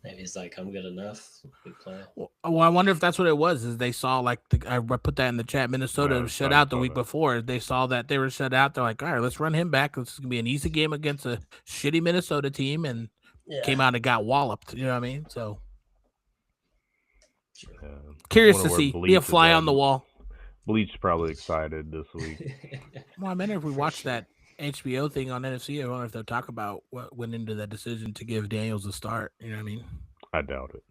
Maybe he's like, I'm good enough. We play. Well, I wonder if that's what it was. Is they saw like I put that in the chat. Minnesota was shut out the week before. They saw that they were shut out. They're like, all right, let's run him back. This is gonna be an easy game against a shitty Minnesota team, and came out and got walloped. You know what I mean? So curious to see. Be a fly on the wall. Bleach probably excited this week. Well, I mean, if we watch that HBO thing on NFC, I wonder if they'll talk about what went into that decision to give Daniels a start. You know what I mean? I doubt it.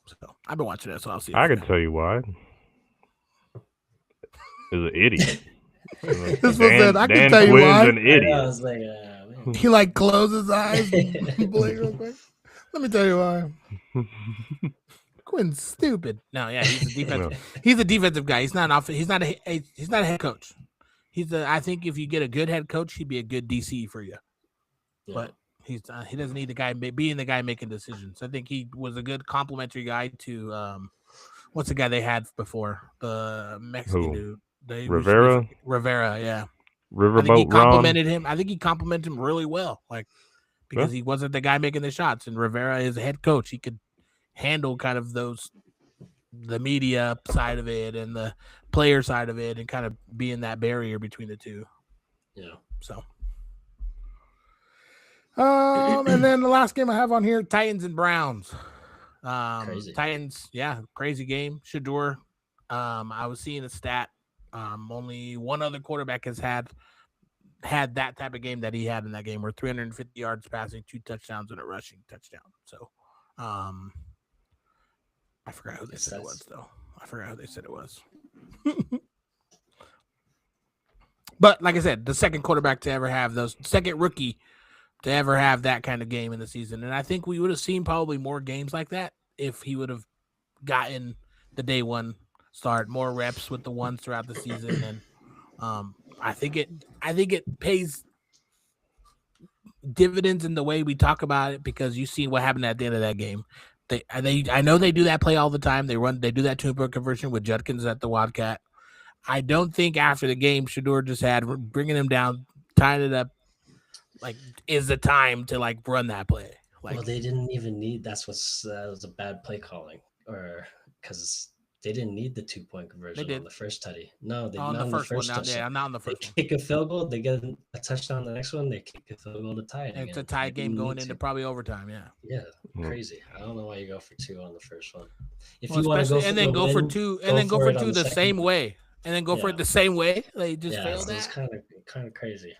So I've been watching that, so I'll see. I can tell you why. He's an idiot. This was it. I can tell you why. An idiot. I was like, he like closes his eyes and blink real quick. Let me tell you why. Quinn's stupid. No, yeah, he's a defensive. He's a defensive guy. He's not he's not a head coach. I think if you get a good head coach, he'd be a good DC for you. Yeah. But he doesn't need the guy being the guy making decisions. I think he was a good complimentary guy to what's the guy they had before, the Mexican dude, Rivera, yeah. Riverboat I think he complimented him. I think he complimented him really well, like because he wasn't the guy making the shots, and Rivera is a head coach. He could handle kind of the media side of it and the player side of it, and kind of being that barrier between the two. Yeah. So, and then the last game I have on here, Titans and Browns. Crazy. Titans, crazy game. Shedeur. I was seeing a stat. Only one other quarterback has had that type of game that he had in that game, where 350 yards passing, 2 touchdowns, and a rushing touchdown. So, I forgot who they said it was, though. But like I said, the second quarterback to ever have second rookie to ever have that kind of game in the season. And I think we would have seen probably more games like that if he would have gotten the day one start, more reps with the ones throughout the season. And I think it pays dividends in the way we talk about it, because you see what happened at the end of that game. I know they do that play all the time. They do that 2-point conversion with Judkins at the Wildcat. I don't think after the game, Shedeur just had bringing him down, tying it up, like, is the time to like run that play. Like, well, they didn't even need. That was a bad play calling, or because they didn't need the 2-point conversion on the first tutty. No, they on not the first one. Not on the first one. They kick a field goal, they get a touchdown. The next one, they kick a field goal to tie it. It's a tie game going into probably overtime. Yeah. Crazy. I don't know why you go for 2 on the first one. If you want to go for, and then go for 2, and then go for 2 the same way. and then go for Yeah. it the same way. They just Yeah, failed so it's that. kind of crazy.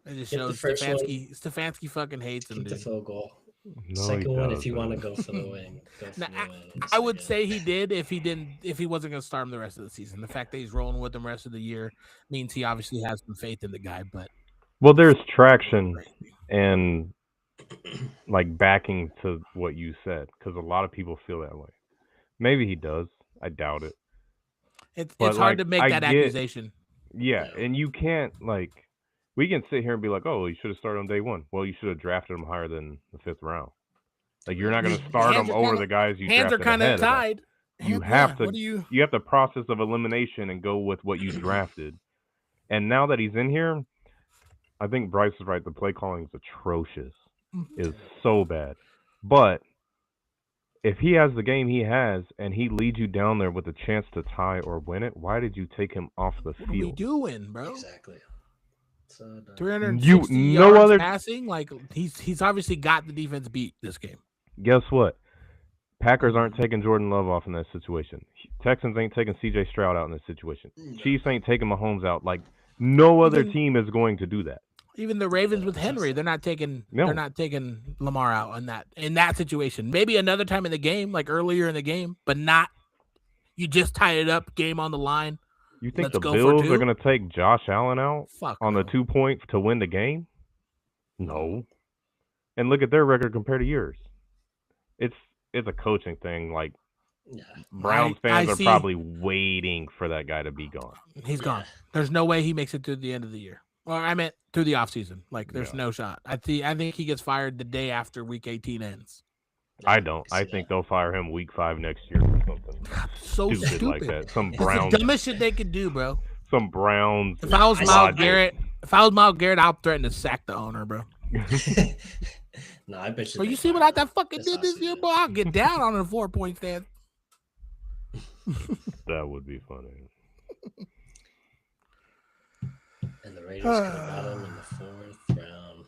It just Get the shows first one. Stefanski fucking hates him, Keep the dude. field goal. No, Second he one, if you want to doesn't. go for the win, go for Now, the win. I would Second. say he did if he wasn't going to start him the rest of the season. The fact that he's rolling with him the rest of the year means he obviously has some faith in the guy. But Well, there's traction crazy. and like backing to what you said because a lot of people feel that way. Maybe he does. I doubt it. It's But hard like, to make I that get, accusation. yeah, Yeah. and you can't like. We can sit here and be like, "Oh, you should have started on day one." Well, you should have drafted him higher than the 5th round. Like you're not going to start Hands him are over kinda- the guys you Hands are drafted kind ahead of of that. tied. You Yeah, have to. What do you? You have the process of elimination and go with what you drafted. And now that he's in here, I think Bryce is right. The play calling is atrocious. Is so bad. But if he has the game he has and he leads you down there with a chance to tie or win it, why did you take him off the What are we field? doing, bro? Exactly. So dumb. 360 no yards other- passing. Like he's obviously got the defense beat this game. Guess what? Packers aren't taking Jordan Love off in that situation. Texans ain't taking C.J. Stroud out in this situation. Chiefs ain't taking Mahomes out. Like no other Even- team is going to do that. Even the Ravens with Henry, they're not taking No. they're not taking Lamar out in that situation. Maybe another time in the game, like earlier in the game, but not. You just tied it up, game on the line. You think Let's the go for Bills two? are going to take Josh Allen out Fuck on the no. 2 point to win the game? No. And look at their record compared to yours. It's a coaching thing. Like Yeah. Browns I fans are see- probably waiting for that guy to be gone. He's gone. Yeah. There's no way he makes it to the end of the year. Or I meant through the offseason. Like there's Yeah. no shot. I think he gets fired the day after week 18 ends. I don't. I see think that. they'll fire him week 5 next year or something. So Stupid stupid. like that. Some It's the Browns. dumbest shit they could do, bro. Some Browns. If I was I Miles saw that. Garrett, I'll threaten to sack the owner, bro. No, I bet you. Bro, they you see what fire I that him fucking did this year, offseason. bro? I'll get down on a 4-point stand. That would be funny. And the Raiders could have got him in the 4th round.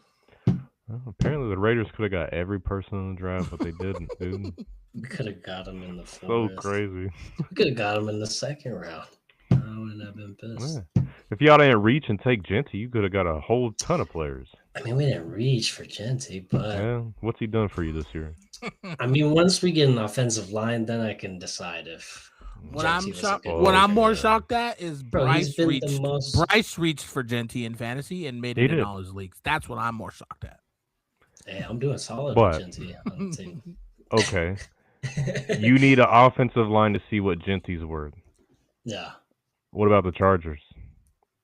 Well, apparently, the Raiders could have got every person in the draft, but they didn't, dude. We could have got him in the 4th. So crazy. We could have got him in the 2nd round. I wouldn't have been pissed. Yeah. If y'all didn't reach and take Genty, you could have got a whole ton of players. I mean, we didn't reach for Genty, but Yeah. What's he done for you this year? I mean, once we get an offensive line, then I can decide if. What Genty I'm was a shocked, good what I'm pick or more not. shocked at is Bro, he's Bryce been the reached. most- Bryce reached for Genty in fantasy and made He it in did. all his leagues. That's what I'm more shocked at. Hey, I'm doing solid But- with Genty on the team. Okay. You need an offensive line to see what Genty's worth. Yeah. What about the Chargers?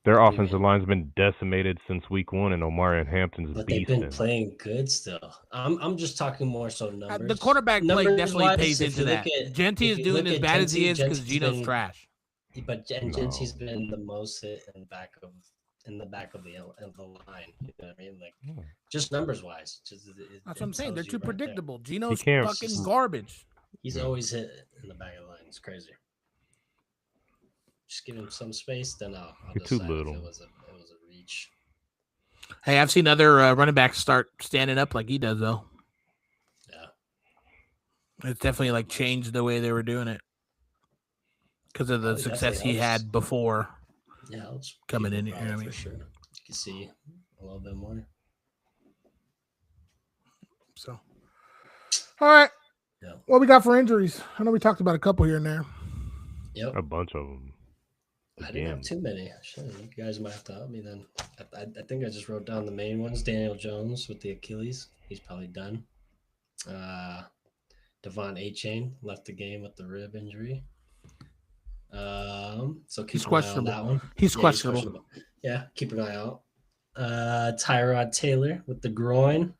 Their What do you offensive mean? line's been decimated since week 1, and Omari and Hampton's But they've been beasting. playing good still. I'm just talking more so numbers. The quarterback play Numbers definitely wise, pays if into you that. look at- Genty if is you doing look as at bad as he Genty, is because Genty's Gino's been- trash. But No. Genty's been the most hit in the back of the line. You know what I mean? Like Yeah. just numbers wise. Just That's what I'm saying. They're too predictable. He Gino's can't- fucking garbage. He's Yeah. always hit in the back of the line. It's crazy. Just give him some space, then I'll You're too decide little. if it was a reach. Hey, I've seen other running backs start standing up like he does, though. Yeah. It's definitely like changed the way they were doing it because of the Oh, it success definitely he helps. had before. Yeah, it's Coming people in here, probably I mean. for sure. You can see a little bit more. So, all right. Yeah. What we got for injuries? I know we talked about a couple here and there. Yep. A bunch of them. I didn't have Again. too many. Shit, you guys might have to help me then. I think I just wrote down the main ones. Daniel Jones with the Achilles. He's probably done. Devon A-Chain left the game with the rib injury. So keep He's an eye on questionable. that one. He's Yeah, questionable. Yeah, keep an eye out. Tyrod Taylor with the groin.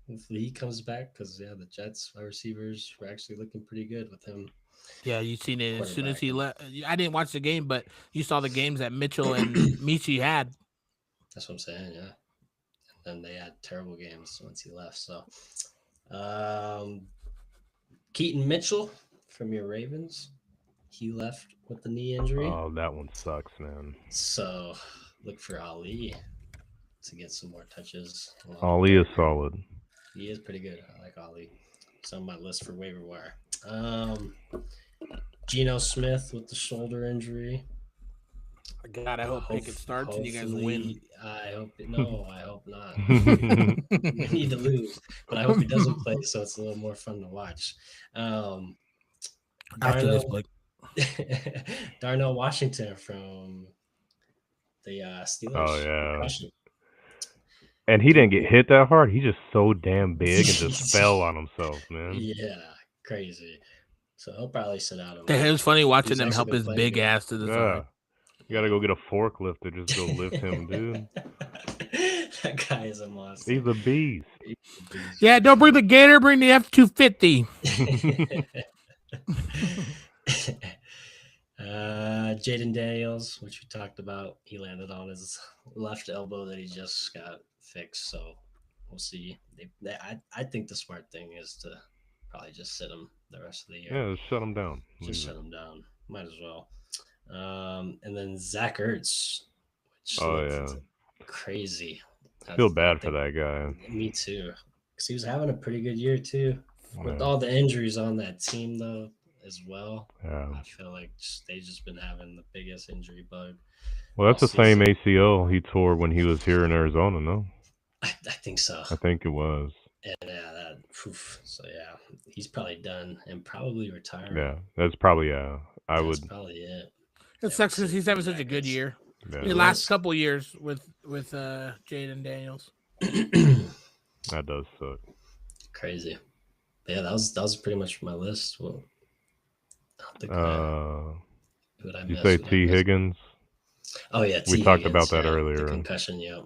Hopefully he comes back because the Jets wide receivers were actually looking pretty good with him. Yeah, you seen it as soon as he Quarterback. left. I didn't watch the game, but you saw the games that Mitchell and Michi had. That's what I'm saying, yeah. And then they had terrible games once he left. So Keaton Mitchell from your Ravens. He left with the knee injury. Oh, that one sucks, man. So look for Ali to get some more touches. Ali is solid. He is pretty good. I like Ali. It's on my list for waiver wire. Geno Smith with the shoulder injury. God, I hope Pickett starts and you guys win. Hopefully, I hope no, I hope not. We need to lose, but I hope he doesn't play, so it's a little more fun to watch. After this, Darnell, Blake. Darnell Washington from the Steelers. Oh, yeah. Concussion. And he didn't get hit that hard. He's just so damn big and just fell on himself, man. Yeah, crazy. So he'll probably sit out. It was funny watching He's him actually help been his playing big good. ass to the side. You gotta go get a forklift to just go lift him, dude. That guy is a monster. He's a beast. Yeah, don't bring the Gator, bring the F-250. Jaden Daniels, which we talked about, he landed on his left elbow that he just got fixed. So we'll see. I think the smart thing is to probably just sit him the rest of the year. Yeah, just shut him down. Just shut him down. Might as well. And then Zach Ertz. Which crazy. I feel bad for that guy. Me too. Because he was having a pretty good year too. With all the injuries on that team though, as well. Yeah. I feel like they've just been having the biggest injury bug. Well, that's the same ACL he tore when he was here in Arizona, no? I think so. I think it was. And so yeah, he's probably done and probably retiring. Yeah, that's probably That's probably it. It sucks because he's having such a good year. Yeah. The last couple years with Jaden Daniels. That does suck. Crazy. But yeah, that was pretty much my list. Well, you say T. Higgins? Oh yeah, we talked about that earlier. The concussion, yeah.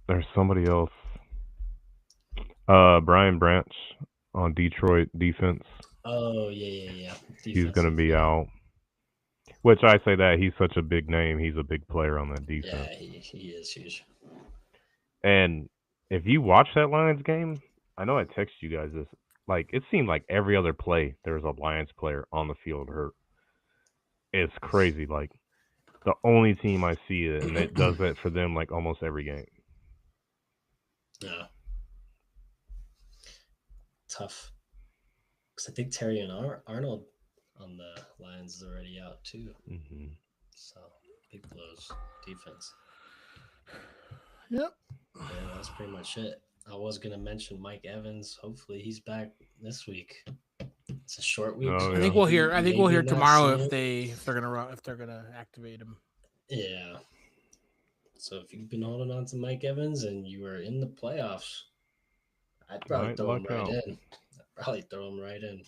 There's somebody else. Brian Branch on Detroit defense. Oh yeah. He's gonna be out. Which I say that he's such a big name. He's a big player on that defense. Yeah, he is huge. And if you watch that Lions game, I know I texted you guys this. Like, it seemed like every other play there was a Lions player on the field hurt. It's crazy. Like, the only team I see it, and it does that for them like almost every game. Yeah. Tough. Because I think Terry and Arnold on the Lions is already out too. Mm-hmm. So big blows defense. Yep. Yeah, that's pretty much it. I was gonna mention Mike Evans. Hopefully he's back this week. It's a short week. Oh, I yeah. think we'll hear. I think we'll hear Maybe not tomorrow see if they're gonna activate him. Yeah. So if you've been holding on to Mike Evans and you were in the playoffs, I'd probably throw him right in. I'd probably throw him right in.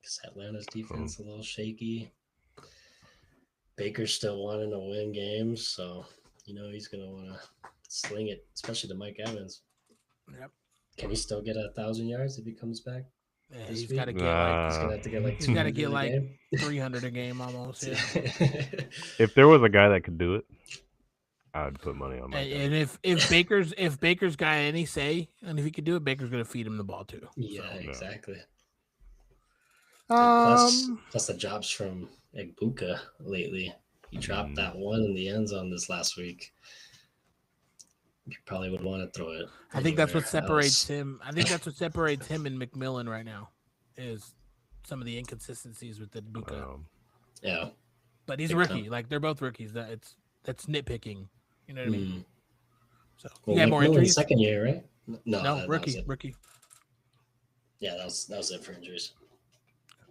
Because Atlanta's defense a little shaky. Baker's still wanting to win games, so he's gonna want to sling it, especially to Mike Evans. Yep. Can he still get 1,000 yards if he comes back? Yeah, he's got to get like. He's gonna have to get like. He's got to get like game. 300 a game almost. Yeah. If there was a guy that could do it, I'd put money on Mike. And if Baker's got any say, and if he could do it, Baker's gonna feed him the ball too. Yeah, so, exactly. Plus the jobs from Egbuka lately. He dropped that one in the end zone this last week. You probably would want to throw it. I think that's what separates him. I think that's what separates him and McMillan right now, is some of the inconsistencies with Egbuka. Yeah, but he's a rookie. Like, they're both rookies. That's nitpicking. You know what I mean? So you got more injuries. Second year, right? No, rookie. Yeah, that was it for injuries.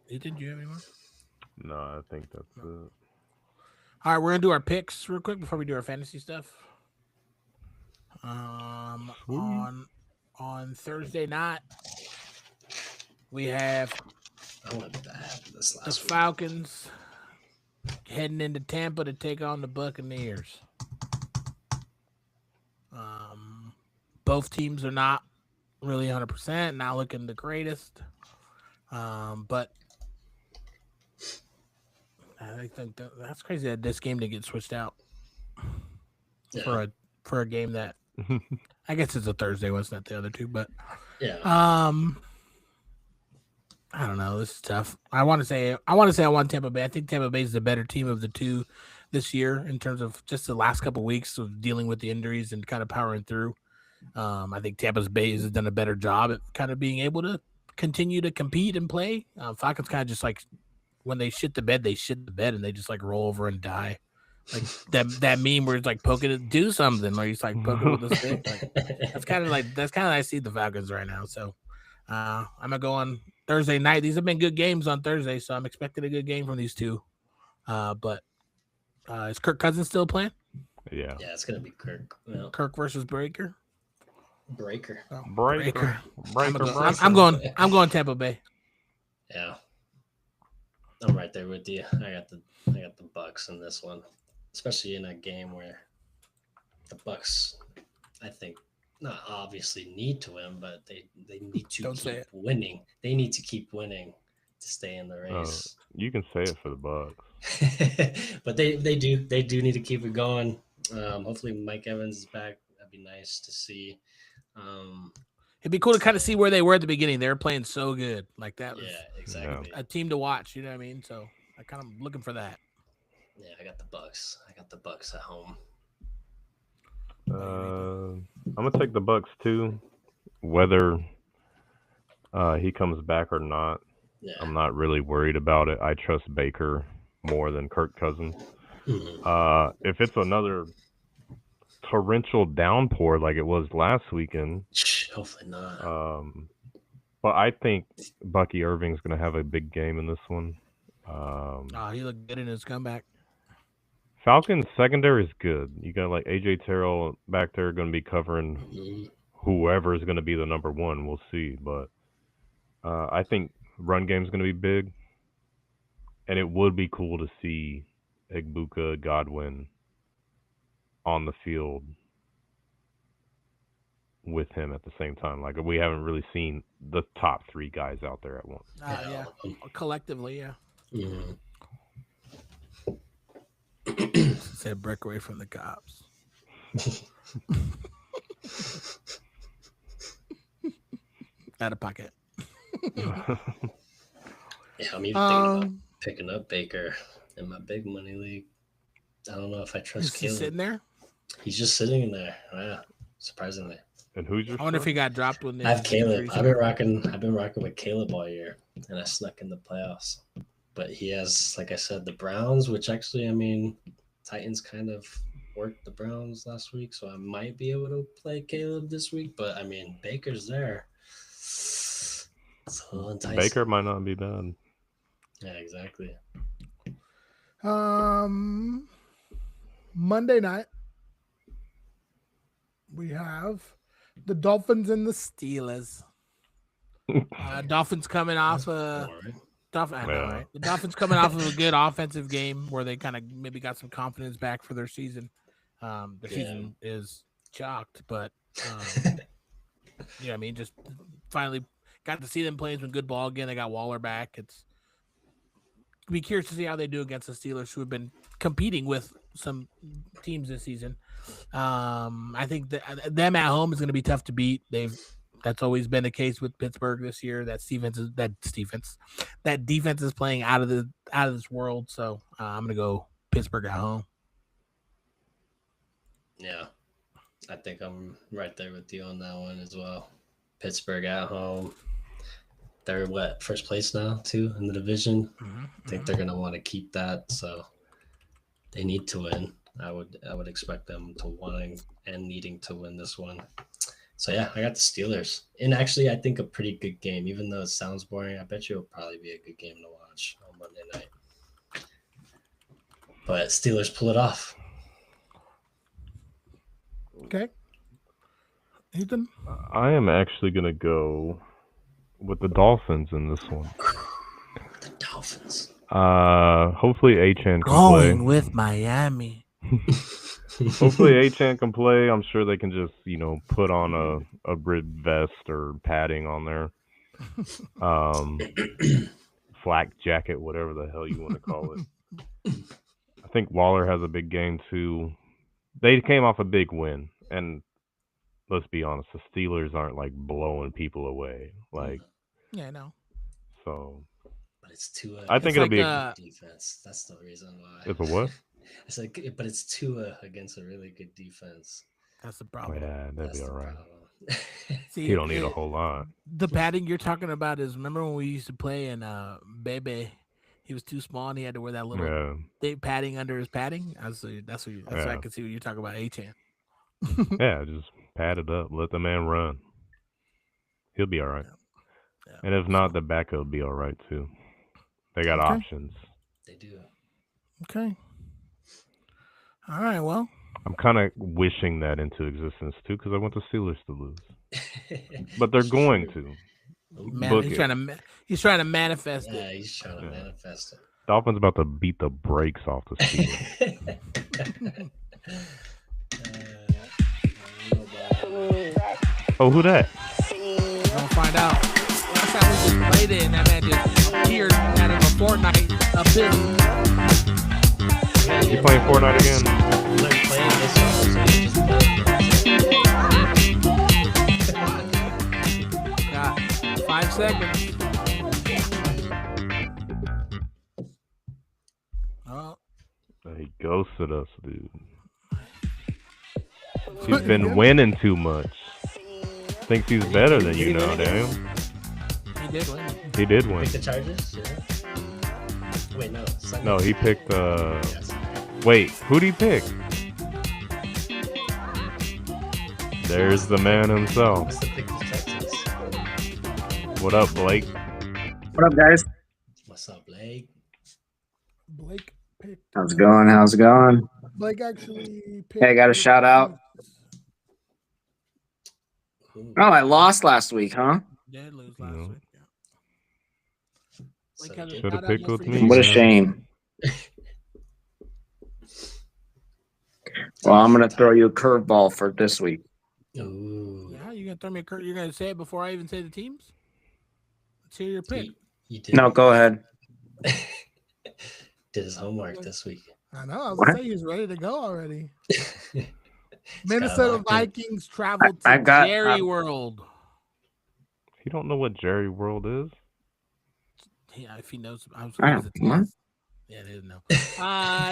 Did you have any more? No, I think that's it. All right, we're gonna do our picks real quick before we do our fantasy stuff. On Thursday night, we have the Falcons heading into Tampa to take on the Buccaneers. Both teams are not really 100%, not looking the greatest. But I think that's crazy that this game didn't get switched out for a game that I guess it's a Thursday, wasn't it? The other two, but yeah. I don't know. This is tough. I want to say I want Tampa Bay. I think Tampa Bay is the better team of the two this year in terms of just the last couple of weeks of dealing with the injuries and kind of powering through. I think Tampa Bay has done a better job at kind of being able to continue to compete and play. Falcons kind of just like when they shit the bed, and they just like roll over and die. Like that meme where it's like poking it, do something, like it's like poking with a stick. Like that's kind of I see the Falcons right now. So I'm gonna go on Thursday night. These have been good games on Thursday, so I'm expecting a good game from these two. But is Kirk Cousins still playing? Yeah. Yeah, it's gonna be Kirk. Well, Kirk versus Breaker. Breaker. Oh, Breaker. I'm going Tampa Bay. Yeah, I'm right there with you. I got the Bucks in this one, especially in a game where the Bucks, I think, not obviously need to win, but they need to keep winning. They need to keep winning to stay in the race. You can say it for the Bucks. But they do need to keep it going. Hopefully Mike Evans is back. That'd be nice to see. It'd be cool to kind of see where they were at the beginning. They were playing so good, like that was exactly a team to watch. You know what I mean? So I kind of looking for that. Yeah, I got the Bucks. I got the Bucks at home. I'm gonna take the Bucks too, whether he comes back or not. Yeah. I'm not really worried about it. I trust Baker more than Kirk Cousins. Mm-hmm. If it's another torrential downpour like it was last weekend, hopefully not. but I think Bucky Irving's going to have a big game in this one. He looked good in his comeback. Falcons secondary is good. You got like AJ Terrell back there going to be covering whoever is going to be the number one. We'll see, but I think run game is going to be big, and it would be cool to see Egbuka, Godwin on the field with him at the same time. Like we haven't really seen the top three guys out there at once. Collectively, yeah. Mm-hmm. Said break away from the cops. Out of pocket. Yeah, I'm even thinking about picking up Baker in my big money league. I don't know if I trust Caleb. He's sitting there? He's just sitting in there. Yeah, surprisingly. And who's your? I wonder if he got dropped when I have Caleb. I've been rocking with Caleb all year, and I snuck in the playoffs. But he has, like I said, the Browns, which actually, I mean, Titans kind of worked the Browns last week, so I might be able to play Caleb this week. But I mean, Baker's there. It's a little enticing. Baker might not be bad. Yeah, exactly. Monday night, we have the Dolphins and the Steelers. Dolphins coming off the Dolphins coming off of a good offensive game where they kind of maybe got some confidence back for their season. Their season is chalked, but I mean, just finally got to see them playing some good ball again. They got Waller back. It's be curious to see how they do against the Steelers, who have been competing with some teams this season. I think that them at home is going to be tough to beat. That's always been the case with Pittsburgh this year. That defense is playing out of this world. So I'm going to go Pittsburgh at home. Yeah, I think I'm right there with you on that one as well. Pittsburgh at home. They're first place now too in the division. Mm-hmm. I think they're going to want to keep that. So they need to win. I would expect them to wanting and needing to win this one. So yeah, I got the Steelers. And actually, I think a pretty good game. Even though it sounds boring, I bet you it'll probably be a good game to watch on Monday night. But Steelers pull it off. Okay. Ethan? I am actually going to go with the Dolphins in this one. The Dolphins. Hopefully Achane can Going play. with Miami. Hopefully Achane can play. I'm sure they can just, put on a rib vest or padding on there. Flak jacket, whatever the hell you want to call it. I think Waller has a big game too. They came off a big win, and let's be honest, the Steelers aren't like blowing people away. Yeah, I know. So, but it's Tua. I think it'll be a good defense. That's the reason why. It's a what? It's like, but it's Tua against a really good defense. That's the problem. Yeah, that'd be all right. See, you don't need a whole lot. The padding you're talking about is, remember when we used to play in Bebe he was too small and he had to wear that little Yeah. thick padding under his padding. That's what I Yeah. can see what you're talking about. Achan. Yeah, just pad it up. Let the man run. He'll be all right. Yeah. And if not, the backup will be all right too. They got Okay. options. They do. Okay. All right. Well, I'm kind of wishing that into existence too because I want the Steelers to lose. But they're going to. man, Book he's it. trying to manifest Yeah, it. he's trying to Yeah. manifest it. Dolphins about to beat the brakes off the Steelers. Oh, who that? We're gonna find out. Last time we just played it, and that man just appeared out of a Fortnite ability. You playing Fortnite again? Got 5 seconds. Oh, He ghosted us, dude. He's been winning too much. Thinks he's better than you now, Daniel. he did win. He did win. Pick the Chargers? Yeah. Wait, no. Sunday. No, he picked. Yes. Wait, who'd he pick? There's the man himself. Must have picked the Texans. What up, Blake? What up, guys? What's up, Blake? Blake picked. How's it going? How's it going? Blake actually picked. Hey, I got a shout out. Ooh. Oh, I lost last week, huh? Did lose last No. week. Yeah. So Blake has a good. Should've shout-out picked just with for me. you. What a man. shame. Well, I'm gonna throw you a curveball for this week. Ooh. Yeah, you gonna throw me a curve? You're gonna say it before I even say the teams? Let's hear your pick. He did. No, go ahead. Did his homework this week. I know. I was What? gonna say he's ready to go already. He's Minnesota got it locked in. Vikings traveled to I've got- Jerry World. You don't know what Jerry World is? Yeah, if he knows, I was I gonna don't use know. the Yeah, they didn't know.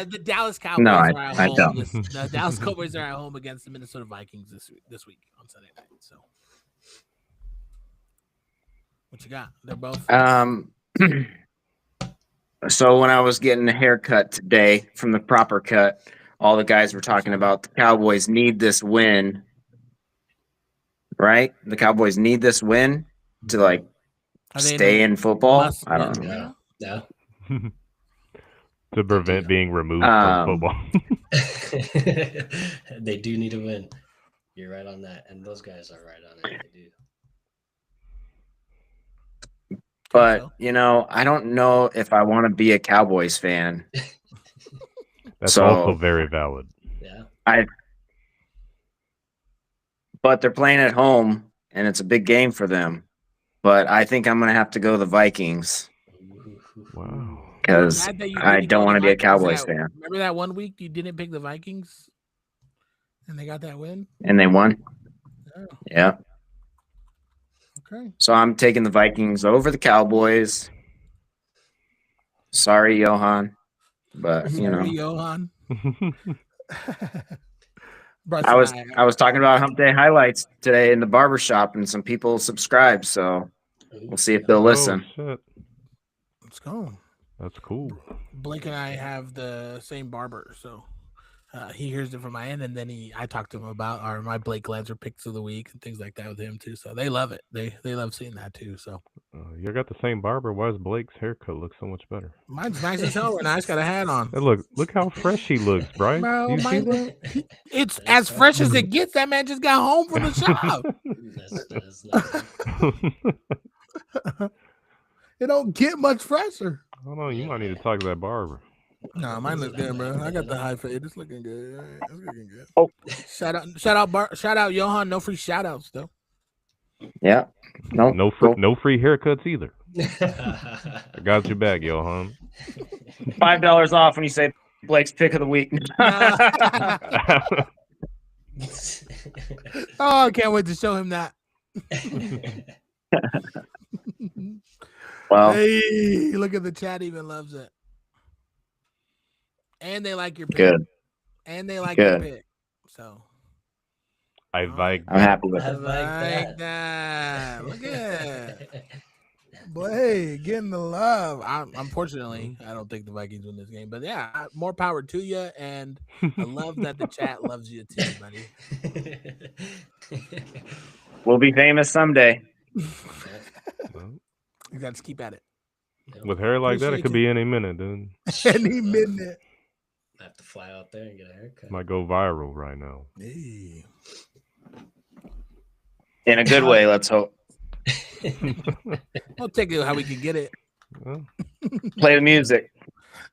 The Dallas Cowboys No, are at I home. don't. The Dallas Cowboys are at home against the Minnesota Vikings this week on Sunday night. So, what you got? They're both. So when I was getting a haircut today from the proper cut, all the guys were talking about the Cowboys need this win, right? The Cowboys need this win to like Are they stay in football. must I don't win know. now? No. To prevent being removed Um, from football. They do need to win. You're right on that. And those guys are right on it. They do. But So, you know, I don't know if I want to be a Cowboys fan. That's so- also very valid. Yeah. But they're playing at home, and it's a big game for them. But I think I'm gonna have to go the Vikings Wow. because mad that you I didn't don't go want to the be a Vikings Cowboys that- fan. Remember that one week you didn't pick the Vikings, and they got that win. And they won. Yeah. Yeah. Okay. So I'm taking the Vikings over the Cowboys. Sorry, Johan. But you know, Sorry, Johan. Bryce I was and I was talking about Hump Day highlights today in the barber shop, and some people subscribed, so we'll see if they'll listen. Oh, shit. Let's go. That's cool. Blake and I have the same barber, so he hears it from my end, and then I talk to him about my Blake Glanzer picks of the week and things like that with him too. So they love it. They love seeing that too. So You got the same barber. Why does Blake's haircut look so much better? mine's nice as hell right now. I just got a hat on. Hey, look how fresh he looks, Bryce. Bro, You see mine- that? It's as fresh as it gets. That man just got home from the shop. That's nothing. It don't get much fresher. I don't know. You might need to talk to that barber. No, mine looks good, bro. I got the high fade. It's looking good. It's looking good. Oh. Shout out, Johan. No free shout outs though. Yeah. No. No free haircuts either. I got your back, Johan. $5 off when you say Blake's pick of the week. Oh, I can't wait to show him that. Well, Hey, look at the chat. Even loves it, and they like your pick. good. And they like Good. your pick. So I like I'm happy with I it. like that. Look at it. But hey, getting the love. Unfortunately, I don't think the Vikings win this game. But yeah, more power to you. And I love that the chat loves you too, buddy. We'll be famous someday. Well, You got to keep at it. with hair like that, it Appreciate could you. be any minute, dude. Any minute. I have to fly out there and get a haircut. Might go viral right now. Hey. In a good way, let's hope. We'll take it how we can get it. Well, Play the music.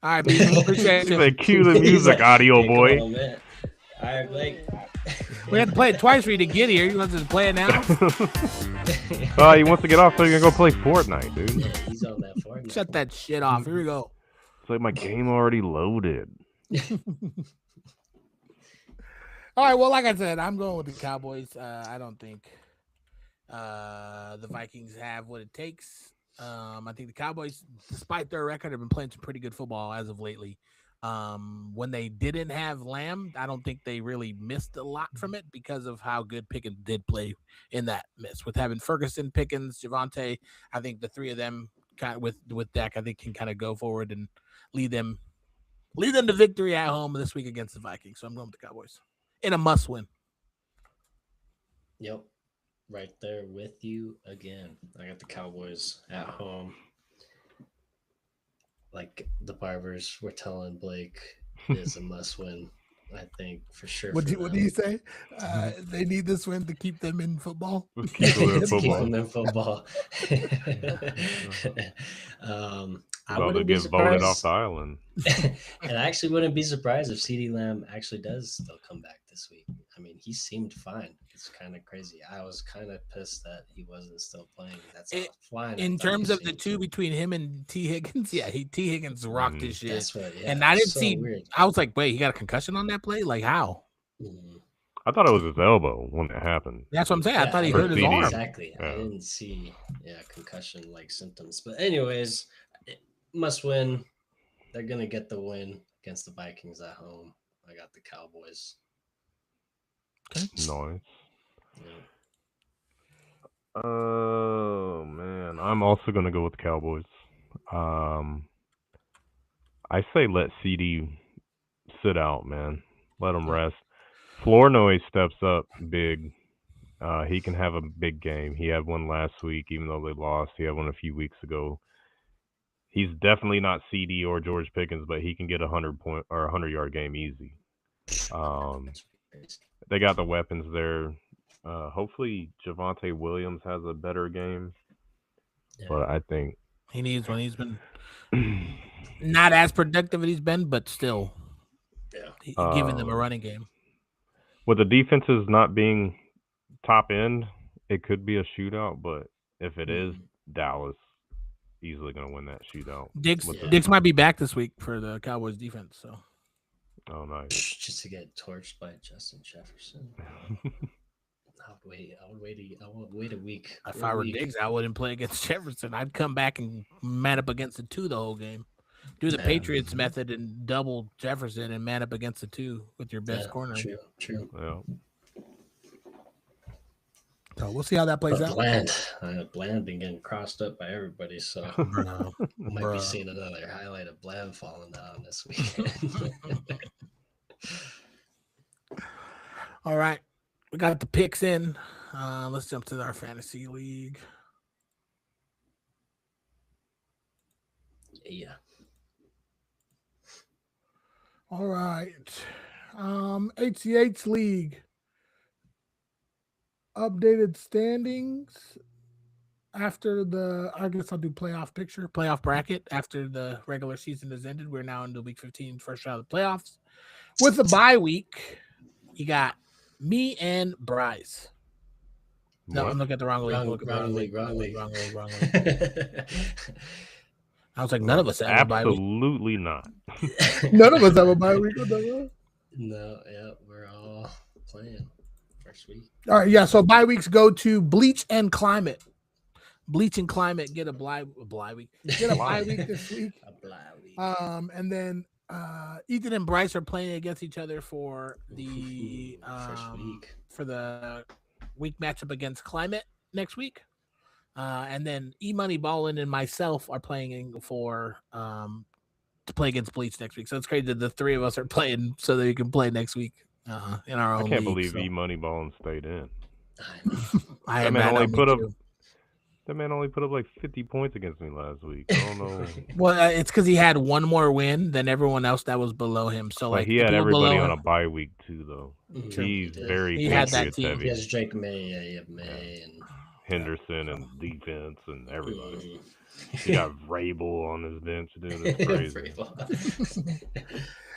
All right, people. Appreciate he's you. like, cue the music, audio boy. All right, Blake. We had to play it twice for you to get here. You want us to play it now? Oh, he wants to get off so he can go play Fortnite, dude. Yeah, he's on that Fortnite. Shut that shit off. Here we go. It's like my game already loaded. All right. Well, like I said, I'm going with the Cowboys. I don't think the Vikings have what it takes. I think the Cowboys, despite their record, have been playing some pretty good football as of lately. When they didn't have Lamb, I don't think they really missed a lot from it because of how good Pickens did play in that miss. With having Ferguson, Pickens, Javonte, I think the three of them kind of with Dak, I think can kind of go forward and lead them to victory at home this week against the Vikings. So I'm going with the Cowboys in a must win. Yep. Right there with you again. I got the Cowboys at home. Like the Barbers were telling Blake, is a must win. I think for sure. What for do them. you say? They need this win to keep them in football. Just keep it in Let's keep football. them in football. I About to wouldn't be get voted off surprised, the island. and I actually wouldn't be surprised if CeeDee Lamb actually does still come back this week. I mean, he seemed fine. It's kind of crazy. I was kind of pissed that he wasn't still playing. That's fine. In terms of the two between him and T. Higgins, yeah, T. Higgins rocked his shit. That's what, yeah, And I didn't so see. Weird. I was like, wait, he got a concussion on that play? Like how? Mhm. I thought it was his elbow when it happened. That's what I'm saying. I thought he For hurt his CD. arm. Exactly. I Yeah. didn't see concussion like symptoms. But anyways, must win. They're gonna get the win against the Vikings at home. I got the Cowboys. Nice. Yeah. Oh man, I'm also gonna go with the Cowboys. I say let CD sit out, man. Let him rest. Flournoy steps up big. He can have a big game. He had one last week, even though they lost. He had one a few weeks ago. He's definitely not CD or George Pickens, but he can get 100-point or 100-yard game easy. They got the weapons there. Hopefully Javonte Williams has a better game, but I think He needs one. He's been not as productive as he's been, but still giving them a running game. With the defenses not being top end, it could be a shootout. But if it is, Dallas easily going to win that shootout. Diggs might be back this week for the Cowboys defense. So, oh nice. Just to get torched by Justin Jefferson. I would wait a week. if I were Diggs, I wouldn't play against Jefferson. I'd come back and man up against the two the whole game. Do the Patriots method and double Jefferson and man up against the two with your best corner. True. Yeah. So we'll see how that plays out. Bland been getting crossed up by everybody, so might be seeing another highlight of Bland falling down this weekend. All right. We got the picks in. Let's jump to our fantasy league. Yeah. All right. HCH League. Updated standings after I guess I'll do playoff bracket after the regular season has ended. We're now into week 15, first round of the playoffs. With the bye week, you got me and Bryce. No, I'm looking at the wrong league. Wrong league. I was like, none of us have a bye week. Absolutely not. None of us have a bye week. No, we're all playing first week. All right, yeah. So bye weeks go to Bleach and Climate. Bleach and Climate get a bye week. Get a bye week this week. A bye week. And then Ethan and Bryce are playing against each other for the first week. for the week matchup against Climate next week. And then E Money Ballin and myself are playing for to play against Bleach next week. So it's crazy that the three of us are playing so that we can play next week in our own I can't league. believe So E Moneyball stayed in. I know. I That man know, only me put up too. That man only put up like 50 points against me last week. I don't know. Well, it's because he had one more win than everyone else that was below him. So But like he the had people everybody below on him, a bye week too, though. True. He's did. very He had that Patriots team. heavy. He has Drake May, yeah, you have May, and Henderson and defense and everybody. Mhm. He got Vrabel on his bench, dude. It's crazy.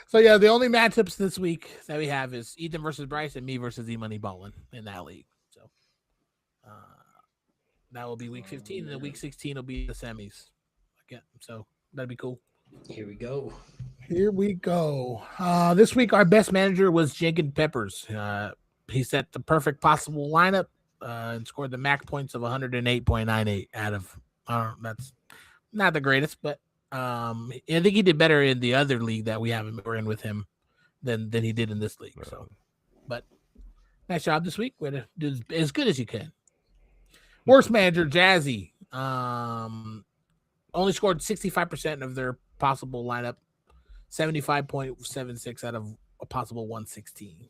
So yeah, the only matchups this week that we have is Ethan versus Bryce and me versus E Money Ballin in that league. So that will be week 15, and then week 16 will be the semis. Okay, so that'd be cool. Here we go. Here we go. This week our best manager was Jenkins Peppers. He set the perfect possible lineup and scored the max points of 108.98 out of. That's not the greatest, but I think he did better in the other league that we're in with him than he did in this league. So, but nice job this week. Way to do as good as you can. Worst manager Jazzy only scored 65% of their possible lineup, 75.76 out of a possible 116.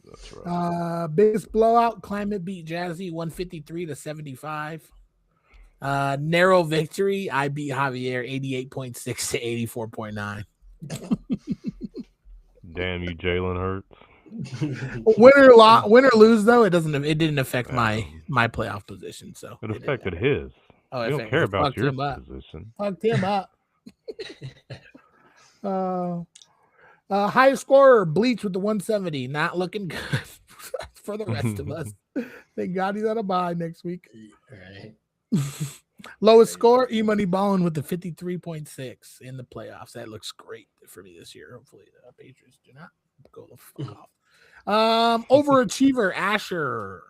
That's right. Biggest blowout, Climate beat Jazzy 153-75. Narrow victory, I beat Javier 88.6 to 84.9. Damn you, Jalen Hurts. Win or lose though, it didn't affect my playoff position. So It affected his. Oh, You don't care about your position. Fucked him up. Highest scorer, Bleach with the 170. Not looking good for the rest of us. Thank God he's on a bye next week. Right. Lowest score, E Money Ballin with the 53.6 in the playoffs. That looks great for me this year. Hopefully the Patriots do not go the fuck off. Overachiever Asher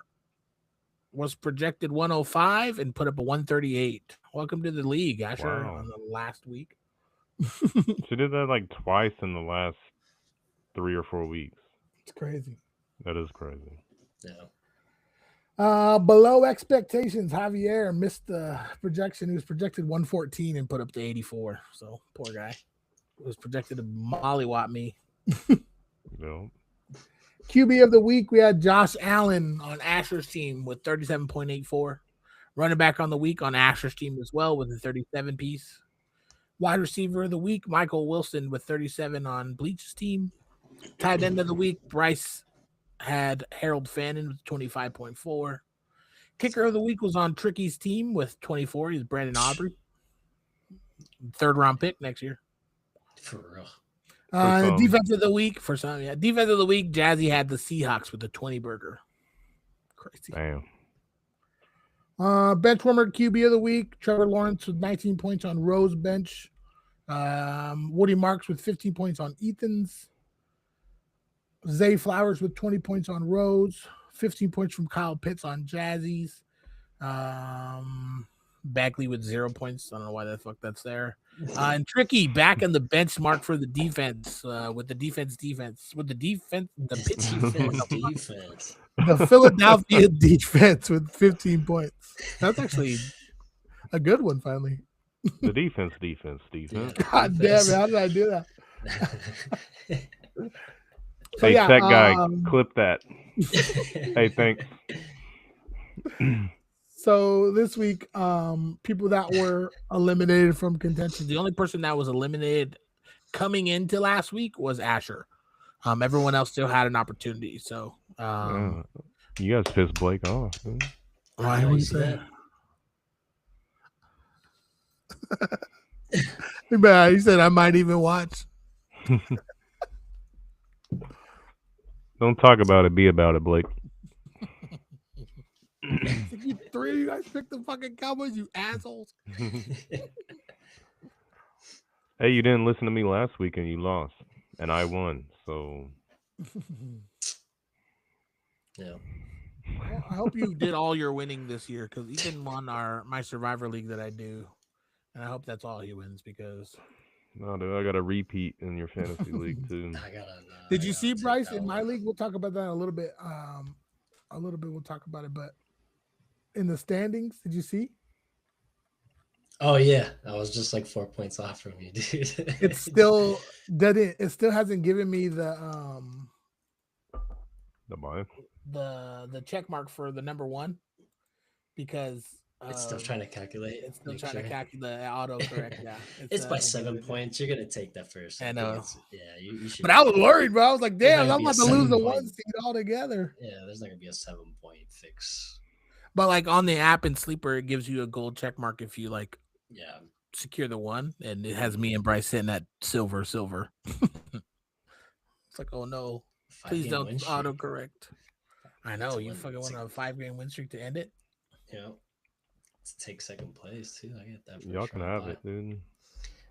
was projected 105 and put up a 138. Welcome to the league, Asher, on the last week. She did that like twice in the last 3 or 4 weeks. It's crazy. That is crazy. Yeah. Below expectations, Javier missed the projection. He was projected 114 and put up to 84. So poor guy. He was projected to mollywop me. No. QB of the week, we had Josh Allen on Asher's team with 37.84. Running back on the week on Asher's team as well with a 37 piece. Wide receiver of the week, Michael Wilson with 37 on Bleach's team. Tight end of the week, Bryce had Harold Fannin with 25.4. Kicker of the week was on Tricky's team with 24. He's Brandon Aubrey. 3rd round pick next year. For real. Defense of the week for some, yeah. Defense of the week, Jazzy had the Seahawks with a 20 burger. Crazy. Damn. Benchwarmer QB of the week, Trevor Lawrence with 19 points on Rose's bench. Woody Marks with 15 points on Ethan's. Zay Flowers with 20 points on Rose. 15 points from Kyle Pitts on Jazzy's. Bagley with 0 points. I don't know why the fuck that's there. And Tricky back in the benchmark for the defense with the defense, the Pitts Defense. the Philadelphia defense with 15 points. That's actually a good one, finally. The defense. God damn it, how did I do that? So, Hey, yeah, that guy, clip that. Hey, thanks. So this week, people that were eliminated from contention, the only person that was eliminated coming into last week was Asher. Everyone else still had an opportunity. So you guys pissed Blake off. Dude. Why would you say that? He said I might even watch. Don't talk about it, be about it, Blake. You three of you guys picked the fucking Cowboys, you assholes. Hey, you didn't listen to me last week and you lost, and I won. So Yeah. Well, I hope you did all your winning this year because Ethan won my Survivor League that I do, and I hope that's all he wins because. no, dude, I got a repeat in your fantasy league too. Did you see Bryce in my league? We'll talk about that a little bit. We'll talk about it, but in the standings. Did you see? Oh yeah, I was just like 4 points off from you, dude. It's still didn't. It still hasn't given me The buy. the check mark for the number one because It's still trying to calculate. it's still make trying sure. to calculate the autocorrect. Yeah, It's by it's 7 doing it. points. You're gonna take that first. I think know. yeah, you should. But I was worried, bro. I was like, There's damn, not I'm gonna about be to a lose the 7 one point. seed altogether. Yeah, there's not gonna be a 7 point fix. But like on the app and Sleeper, it gives you a gold check mark if you like Yeah, secure the one, and it has me and Bryce sitting at silver. It's like, oh no, please 5-game don't win streak. autocorrect. I know To you win fucking want a 5-game win streak to end it. You know, to take second place too. I get that. Y'all can have it, dude.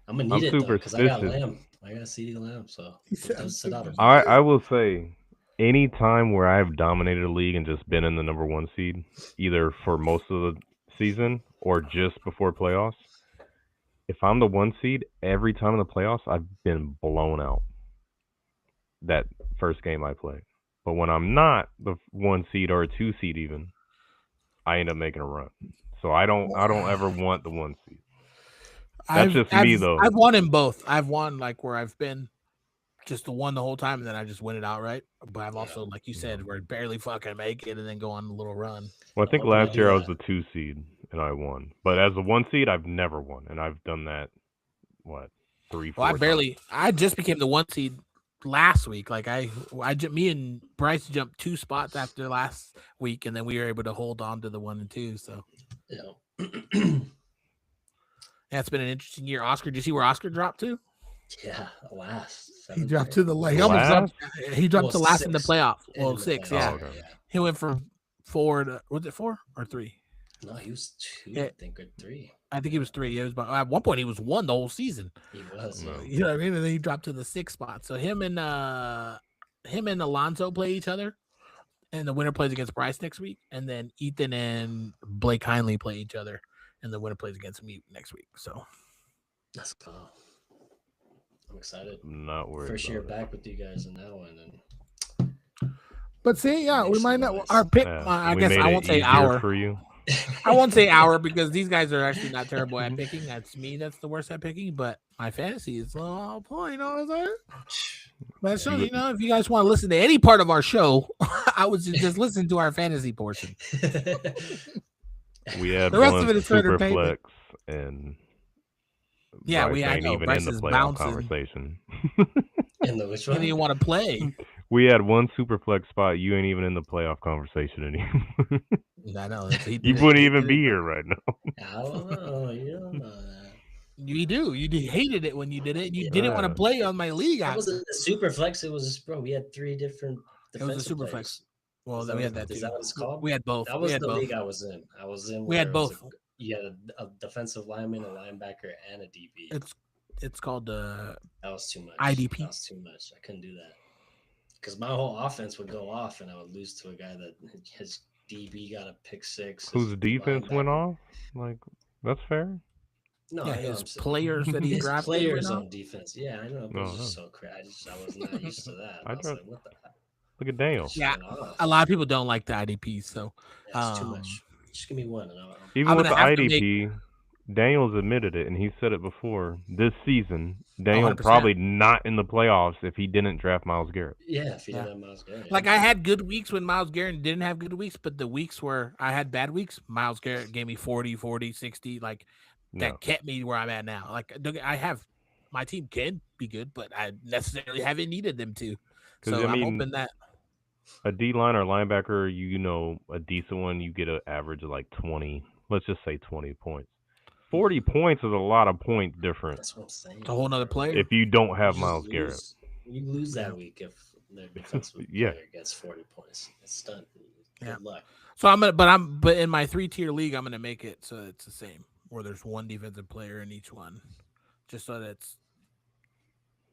I'm gonna need it though because I got superstitious. Lamb. I got CD Lamb, so He it said, does sit out. I will say, any time where I've dominated a league and just been in the number one seed, either for most of the season or just before playoffs, if I'm the one seed, every time in the playoffs, I've been blown out. That first game I play. But when I'm not the one seed or a two seed even, I end up making a run. So I don't ever want the one seed. That's just me though. I've won in both. I've won like where I've been just the one the whole time, and then I just win it outright. But I've also, like you said, where I barely fucking make it and then go on a little run. Well, I think How can I last do year I was that? the two seed and I won. But as a one seed, I've never won, and I've done that. What 3, 4 times. I just became the one seed last week. Like me and Bryce jumped 2 spots after last week, and then we were able to hold on to the 1 and 2. So Yeah. yeah, it's been an interesting year. Oscar, did you see where Oscar dropped to? Yeah, last. He dropped to the last. He Last? almost dropped. He dropped to last in the 6. playoff. In Well, the 6. playoffs, Yeah, Oh, okay. he went from 4 to, was it 4 or 3? No, he was 2, Yeah. I think, or 3. I think he was 3. It was at one point he was 1 the whole season. He was. No. Yeah. You know what I mean? And then he dropped to the 6th spot. So him and Alonso play each other, and the winner plays against Bryce next week. And then Ethan and Blake Heinley play each other, and the winner plays against me next week. So That's cool. I'm excited. I'm not worried. First year about it. back with you guys in that one, and but see, yeah, we Makes might some not noise. our pick. Yeah, I we guess made I it won't say easier our. for you. I won't say our because these guys are actually not terrible at picking. That's me. That's the worst at picking. But my fantasy is low point. You know what I'm saying? But so, you know, if you guys want to listen to any part of our show, I would just listen to our fantasy portion. We had The rest one of it is for super entertainment. flex, and Yeah, Bryce I ain't know. even Bryce in the is playoff bouncing. conversation. in the which He one? didn't even want to play. We had one super flex spot. You ain't even in the playoff conversation anymore. I know. You wouldn't even be here right now. I don't know. You don't know that. You do. You hated it when you did it. You didn't want to Yeah. play on my league. That After. wasn't a super flex. It was, bro. We had 3 different. It was a defensive super players. flex. Well, Is then that we had what- that is too. that what it's called? We had both. That We was had the both. league I was in. I was in. We had where it was both. You had a defensive lineman, a linebacker, and a DB. It's called That was too much. IDP. That was too much. I couldn't do that because my whole offense would go off, and I would lose to a guy that his DB got a pick 6. Whose his defense went linebacker- off? Like, that's fair. No, yeah, I know his I'm saying- players that he his drafted. players went on off. defense. Yeah, I know. But Oh, it's just no. so crazy. I was not used to that. I I was dra- like, what the heck? Look at Daniel. Just Yeah, went off. A lot of people don't like the IDP, so Yeah, it's too um, much. Just give me one, and I'll. Even I'm with the gonna have to IDP, Daniel's admitted it, and he said it before. This season, Daniel 100%. probably not in the playoffs if he didn't draft Myles Garrett. Yeah, if you Yeah. didn't have Myles Garrett. like I had good weeks when Myles Garrett didn't have good weeks, but the weeks where I had bad weeks, Myles Garrett gave me 40, 60, like that No. kept me where I'm at now. Like I have my team can be good, but I necessarily haven't needed them to. 'Cause, So I I'm mean, hoping that A D line or linebacker, you know, a decent one, you get an average of like 20. Let's just say 20 points. 40 points is a lot of point difference That's what I'm saying. it's a whole nother player. if you don't have You just Myles Garrett. lose- You lose that week if the defensive Yeah. player gets 40 points. It's done. Good Yeah. luck. So but in my 3-tier league, I'm gonna make it so it's the same, where there's one defensive player in each one, just so that's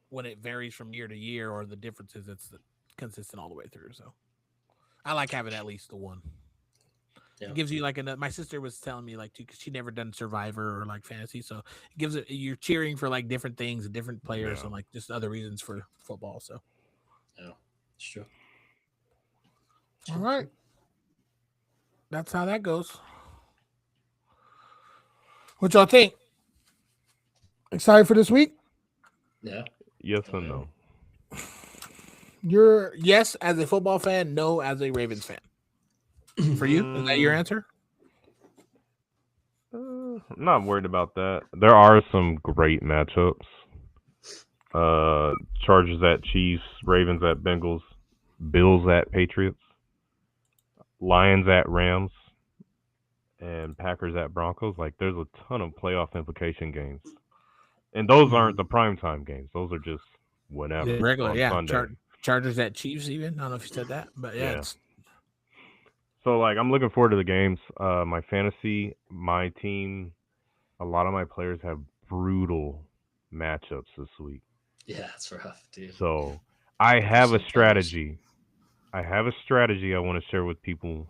when it varies from year to year or the differences, it's consistent all the way through. So I like having at least the one. Yeah. It gives you like my sister was telling me like because she never done Survivor or like fantasy, so it gives it you're cheering for like different things and different players Yeah. and like just other reasons for football. So Yeah, it's true. all right, that's how that goes. What y'all think? Excited for this week? Yeah. Yes and no. You're yes as a football fan, no as a Ravens fan. For you, is that your answer? I'm not worried about that. There are some great matchups. Chargers at Chiefs, Ravens at Bengals, Bills at Patriots, Lions at Rams, and Packers at Broncos. Like, there's a ton of playoff implication games. And those aren't the primetime games. Those are just whenever. Yeah, regular, on yeah. Sunday. Chargers at Chiefs, even. I don't know if you said that, but yeah. Yeah. So, like, I'm looking forward to the games. My fantasy, my team, a lot of my players have brutal matchups this week. Yeah, it's rough, dude. So, I have a Sometimes. strategy. I want to share with people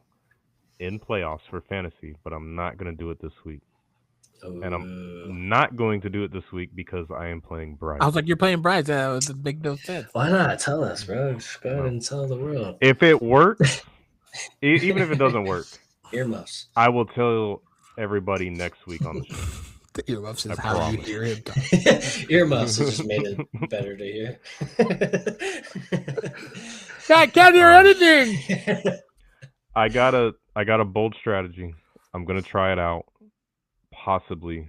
in playoffs for fantasy, but I'm not going to do it this week. And I'm not going to do it this week because I am playing Bryce. I was like, you're playing Bryce. That was a big no sense. Why not? Tell us, bro. Just go ahead and tell the world. If it works, even if it doesn't work, Earmuffs. I will tell everybody next week on the show. The earmuffs is I how you promise. hear him talk. Earmuffs has just made it better to hear. I can't hear anything. I got a bold strategy. I'm gonna try it out. Possibly.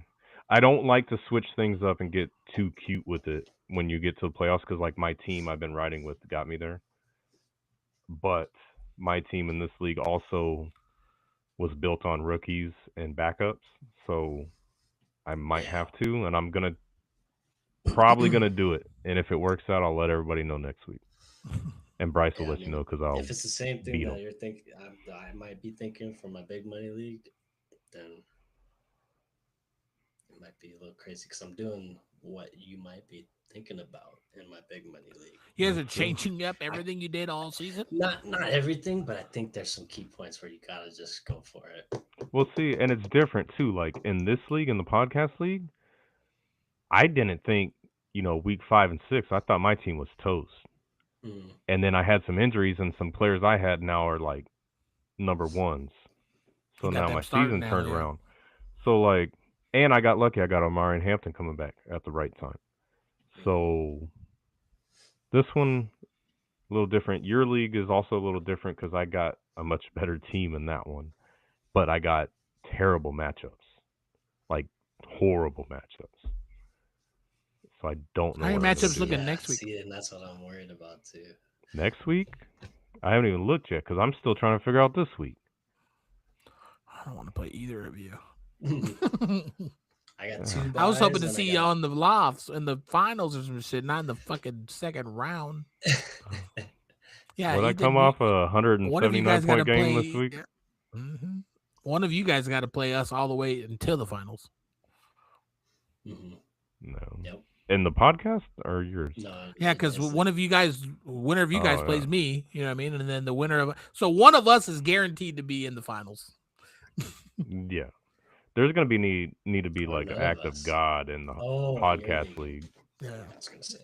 I don't like to switch things up and get too cute with it when you get to the playoffs because, like, my team I've been riding with got me there. But my team in this league also was built on rookies and backups, so I might have to, and I'm probably gonna do it. And if it works out, I'll let everybody know next week. And Bryce will let you know because I'll. If it's the same thing beat that 'em. you're thinking, I might be thinking for my big money league, then it might be a little crazy because I'm doing what you might be thinking about in my big money league. You guys are changing up everything you did all season. Not everything, but I think there's some key points where you gotta just go for it. We'll see, and it's different too. Like in this league, in the podcast league, I didn't think, week 5 and 6, I thought my team was toast. And then I had some injuries, and some players I had now are like number ones. So You got now them my starting season now, turned yeah. around. So like, and I got lucky. I got Omari and Hampton coming back at the right time. So this one, a little different. Your league is also a little different because I got a much better team in that one, but I got terrible matchups, like horrible matchups. So I don't know. How your what I'm gonna matchups do. looking next week? See, and that's what I'm worried about too. Next week? I haven't even looked yet because I'm still trying to figure out this week. I don't want to play either of you. I got 2 I was hoping buys to and see I you got- on the lofts in the finals or some shit, not in the fucking second round. Yeah, Would I Ethan, come off a one of you 179 guys got to point game play. this week? Yeah. One of you guys got to play us all the way until the finals. Mhm. No. Yep. In the podcast or yours? No, Yeah, because it's- winner of you guys Oh, plays yeah. me. You know what I mean? And then the winner of one of us is guaranteed to be in the finals. Yeah. There's gonna be need to be Or like an none of act of us. God in the Oh, podcast yeah. league. Yeah. I was gonna say.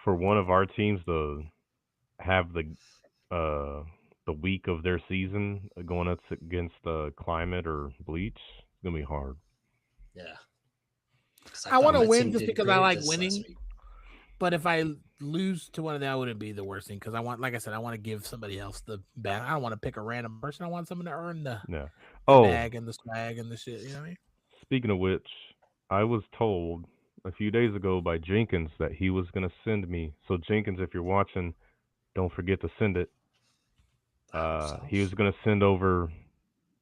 For one of our teams to have the week of their season going up against Climate or Bleach, it's gonna be hard. Yeah. 'Cause I thought wanna my win team just did because I great like this last winning. week. But if I lose to one of them, that wouldn't be the worst thing because I want, like I said, I want to give somebody else the bag. I don't want to pick a random person. I want someone to earn the Yeah. Oh, bag and the swag and the shit. You know what I mean? speaking of which, I was told a few days ago by Jenkins that he was gonna send me. So Jenkins, if you're watching, don't forget to send it. He was gonna send over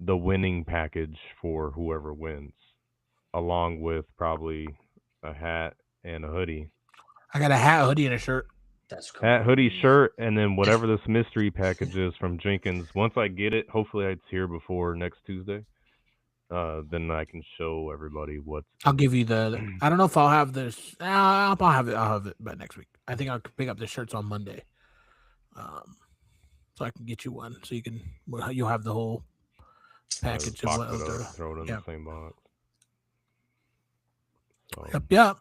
the winning package for whoever wins, along with probably a hat and a hoodie. I got a hat, hoodie, and a shirt. That's Hat, hoodie, crazy. shirt, and then whatever this mystery package is from Jenkins. Once I get it, hopefully it's here before next Tuesday. Then I can show everybody what's. I'll give you the. I don't know if I'll have this. I'll have it. I'll have it by next week. I think I'll pick up the shirts on Monday. So I can get you one, so you'll have the whole package of box what. it up, throw it in yeah. the same box. So, Yep.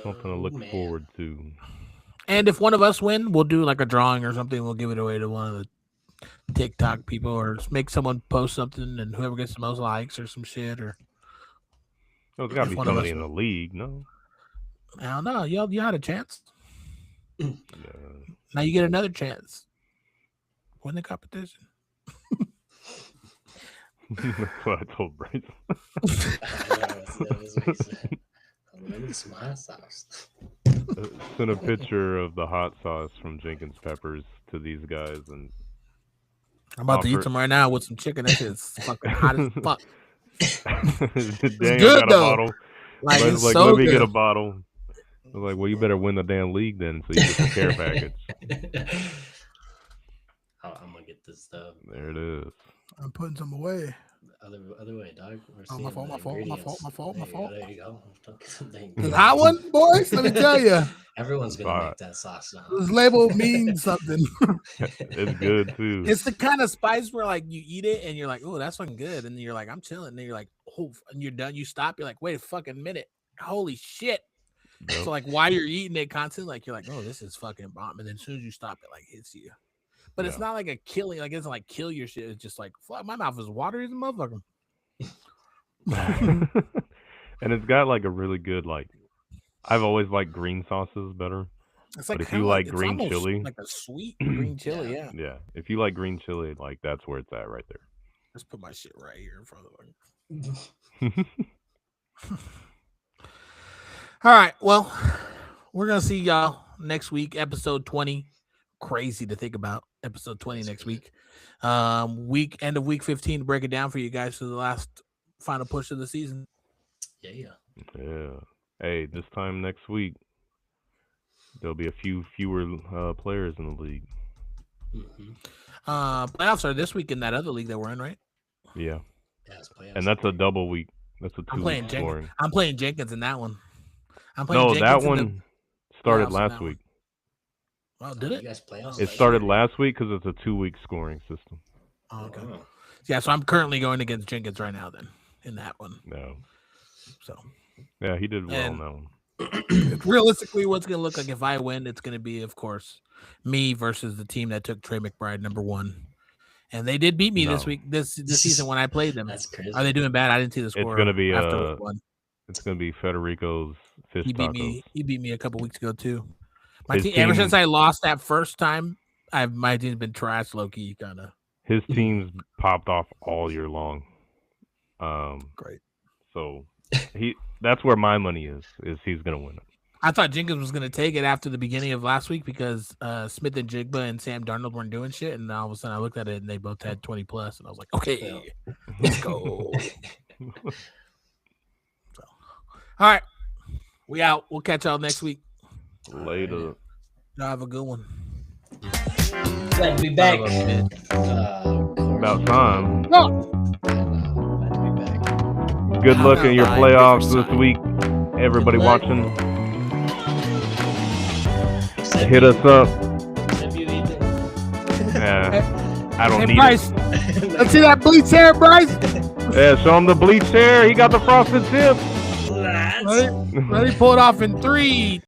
something to look man. forward to. And if one of us win, we'll do like a drawing or something. We'll give it away to one of the TikTok people, or just make someone post something and whoever gets the most likes or some shit, or Oh, it's got to If be one of somebody us- in the league, no? I don't know. You had a chance. Yeah. Now you get another chance. Win the competition. That's what I told Bryce. That's what he said. Let me some hot sauce. Send a picture of the hot sauce from Jenkins Peppers to these guys, and I'm about to eat Offer- some right now with some chicken. That shit's fucking hot as fuck. Daniel good, got a though. bottle. Like, Bryce it's was like, so let me good. get a bottle. I was like, well, you better win the damn league then, so you get the care package. I'm gonna get this stuff. There it is. I'm putting some away. Other way, dog. We're Oh, my seeing fault, the my fault, my ingredients. fault, my fault. There you go. Don't get something. The hot one, boys. Let me tell you, Everyone's gonna Fire. make that sauce now. this label means something. It's good too. It's the kind of spice where like you eat it and you're like, oh, that's fucking good, and then you're like, I'm chilling, and then you're like, oh, and you're done. You stop. You're like, wait a fucking minute. Holy shit. Yep. So like while you're eating it constantly, like you're like, oh, this is fucking bomb. And then as soon as you stop, it like hits you. But it's Yeah. not like a killing, like it doesn't like kill your shit. It's just like fuck, my mouth is watery as a motherfucker. And it's got like a really good like. I've always liked green sauces better. It's But like if you kinda like it's green almost chili- like a sweet green chili, yeah. Yeah, if you like green chili, like that's where it's at right there. Let's put my shit right here in front of them. All right. Well, we're gonna see y'all next week, episode 20. Crazy to think about. Episode 20 next week. End of week 15 to break it down for you guys for the last final push of the season. Yeah. Yeah. Hey, this time next week, there'll be a fewer players in the league. Mm-hmm. Playoffs are this week in that other league that we're in, right? Yeah, Yeah, it's playoffs. and that's a double week. That's a I'm 2 playing week Jenkins. scoring. I'm playing Jenkins in that one. I'm playing No, Jenkins that in the- one started playoffs in last that one. week. Oh, did You it? guys playoffs? It started last week because it's a 2 week scoring system. Oh, okay. Oh. Yeah, so I'm currently going against Jenkins right now then in that one. No. So Yeah, he did well And- on that one. realistically, what's going to look like if I win, it's going to be, of course, me versus the team that took Trey McBride number 1. And they did beat me this No. week, this season when I played them. That's crazy. Are they doing bad? I didn't see the score. gonna be, after week 1. It's gonna be Federico's fish He beat tacos. me. He beat me a couple weeks ago too. My His team, ever team- since I lost that first time, my team's been trash, low key, kind of. His team's popped off all year long. Great. So that's where my money is he's gonna win it. I thought Jenkins was going to take it after the beginning of last week because Smith and Jigba and Sam Darnold weren't doing shit, and all of a sudden I looked at it and they both had 20 plus, and I was like, okay, let's go. So, all right, we out. We'll catch y'all next week. Later. Y'all have a good one. Glad to be back. About time. Glad to be back. Good How luck in your about playoffs this Riverside? week. Everybody Good luck. watching, hit us up. I don't Hey, need Bryce, let's see that bleach hair, Bryce. it. Yeah, show him the bleached hair. He got the frosted tips. Ready? Ready? Pull it off in 3,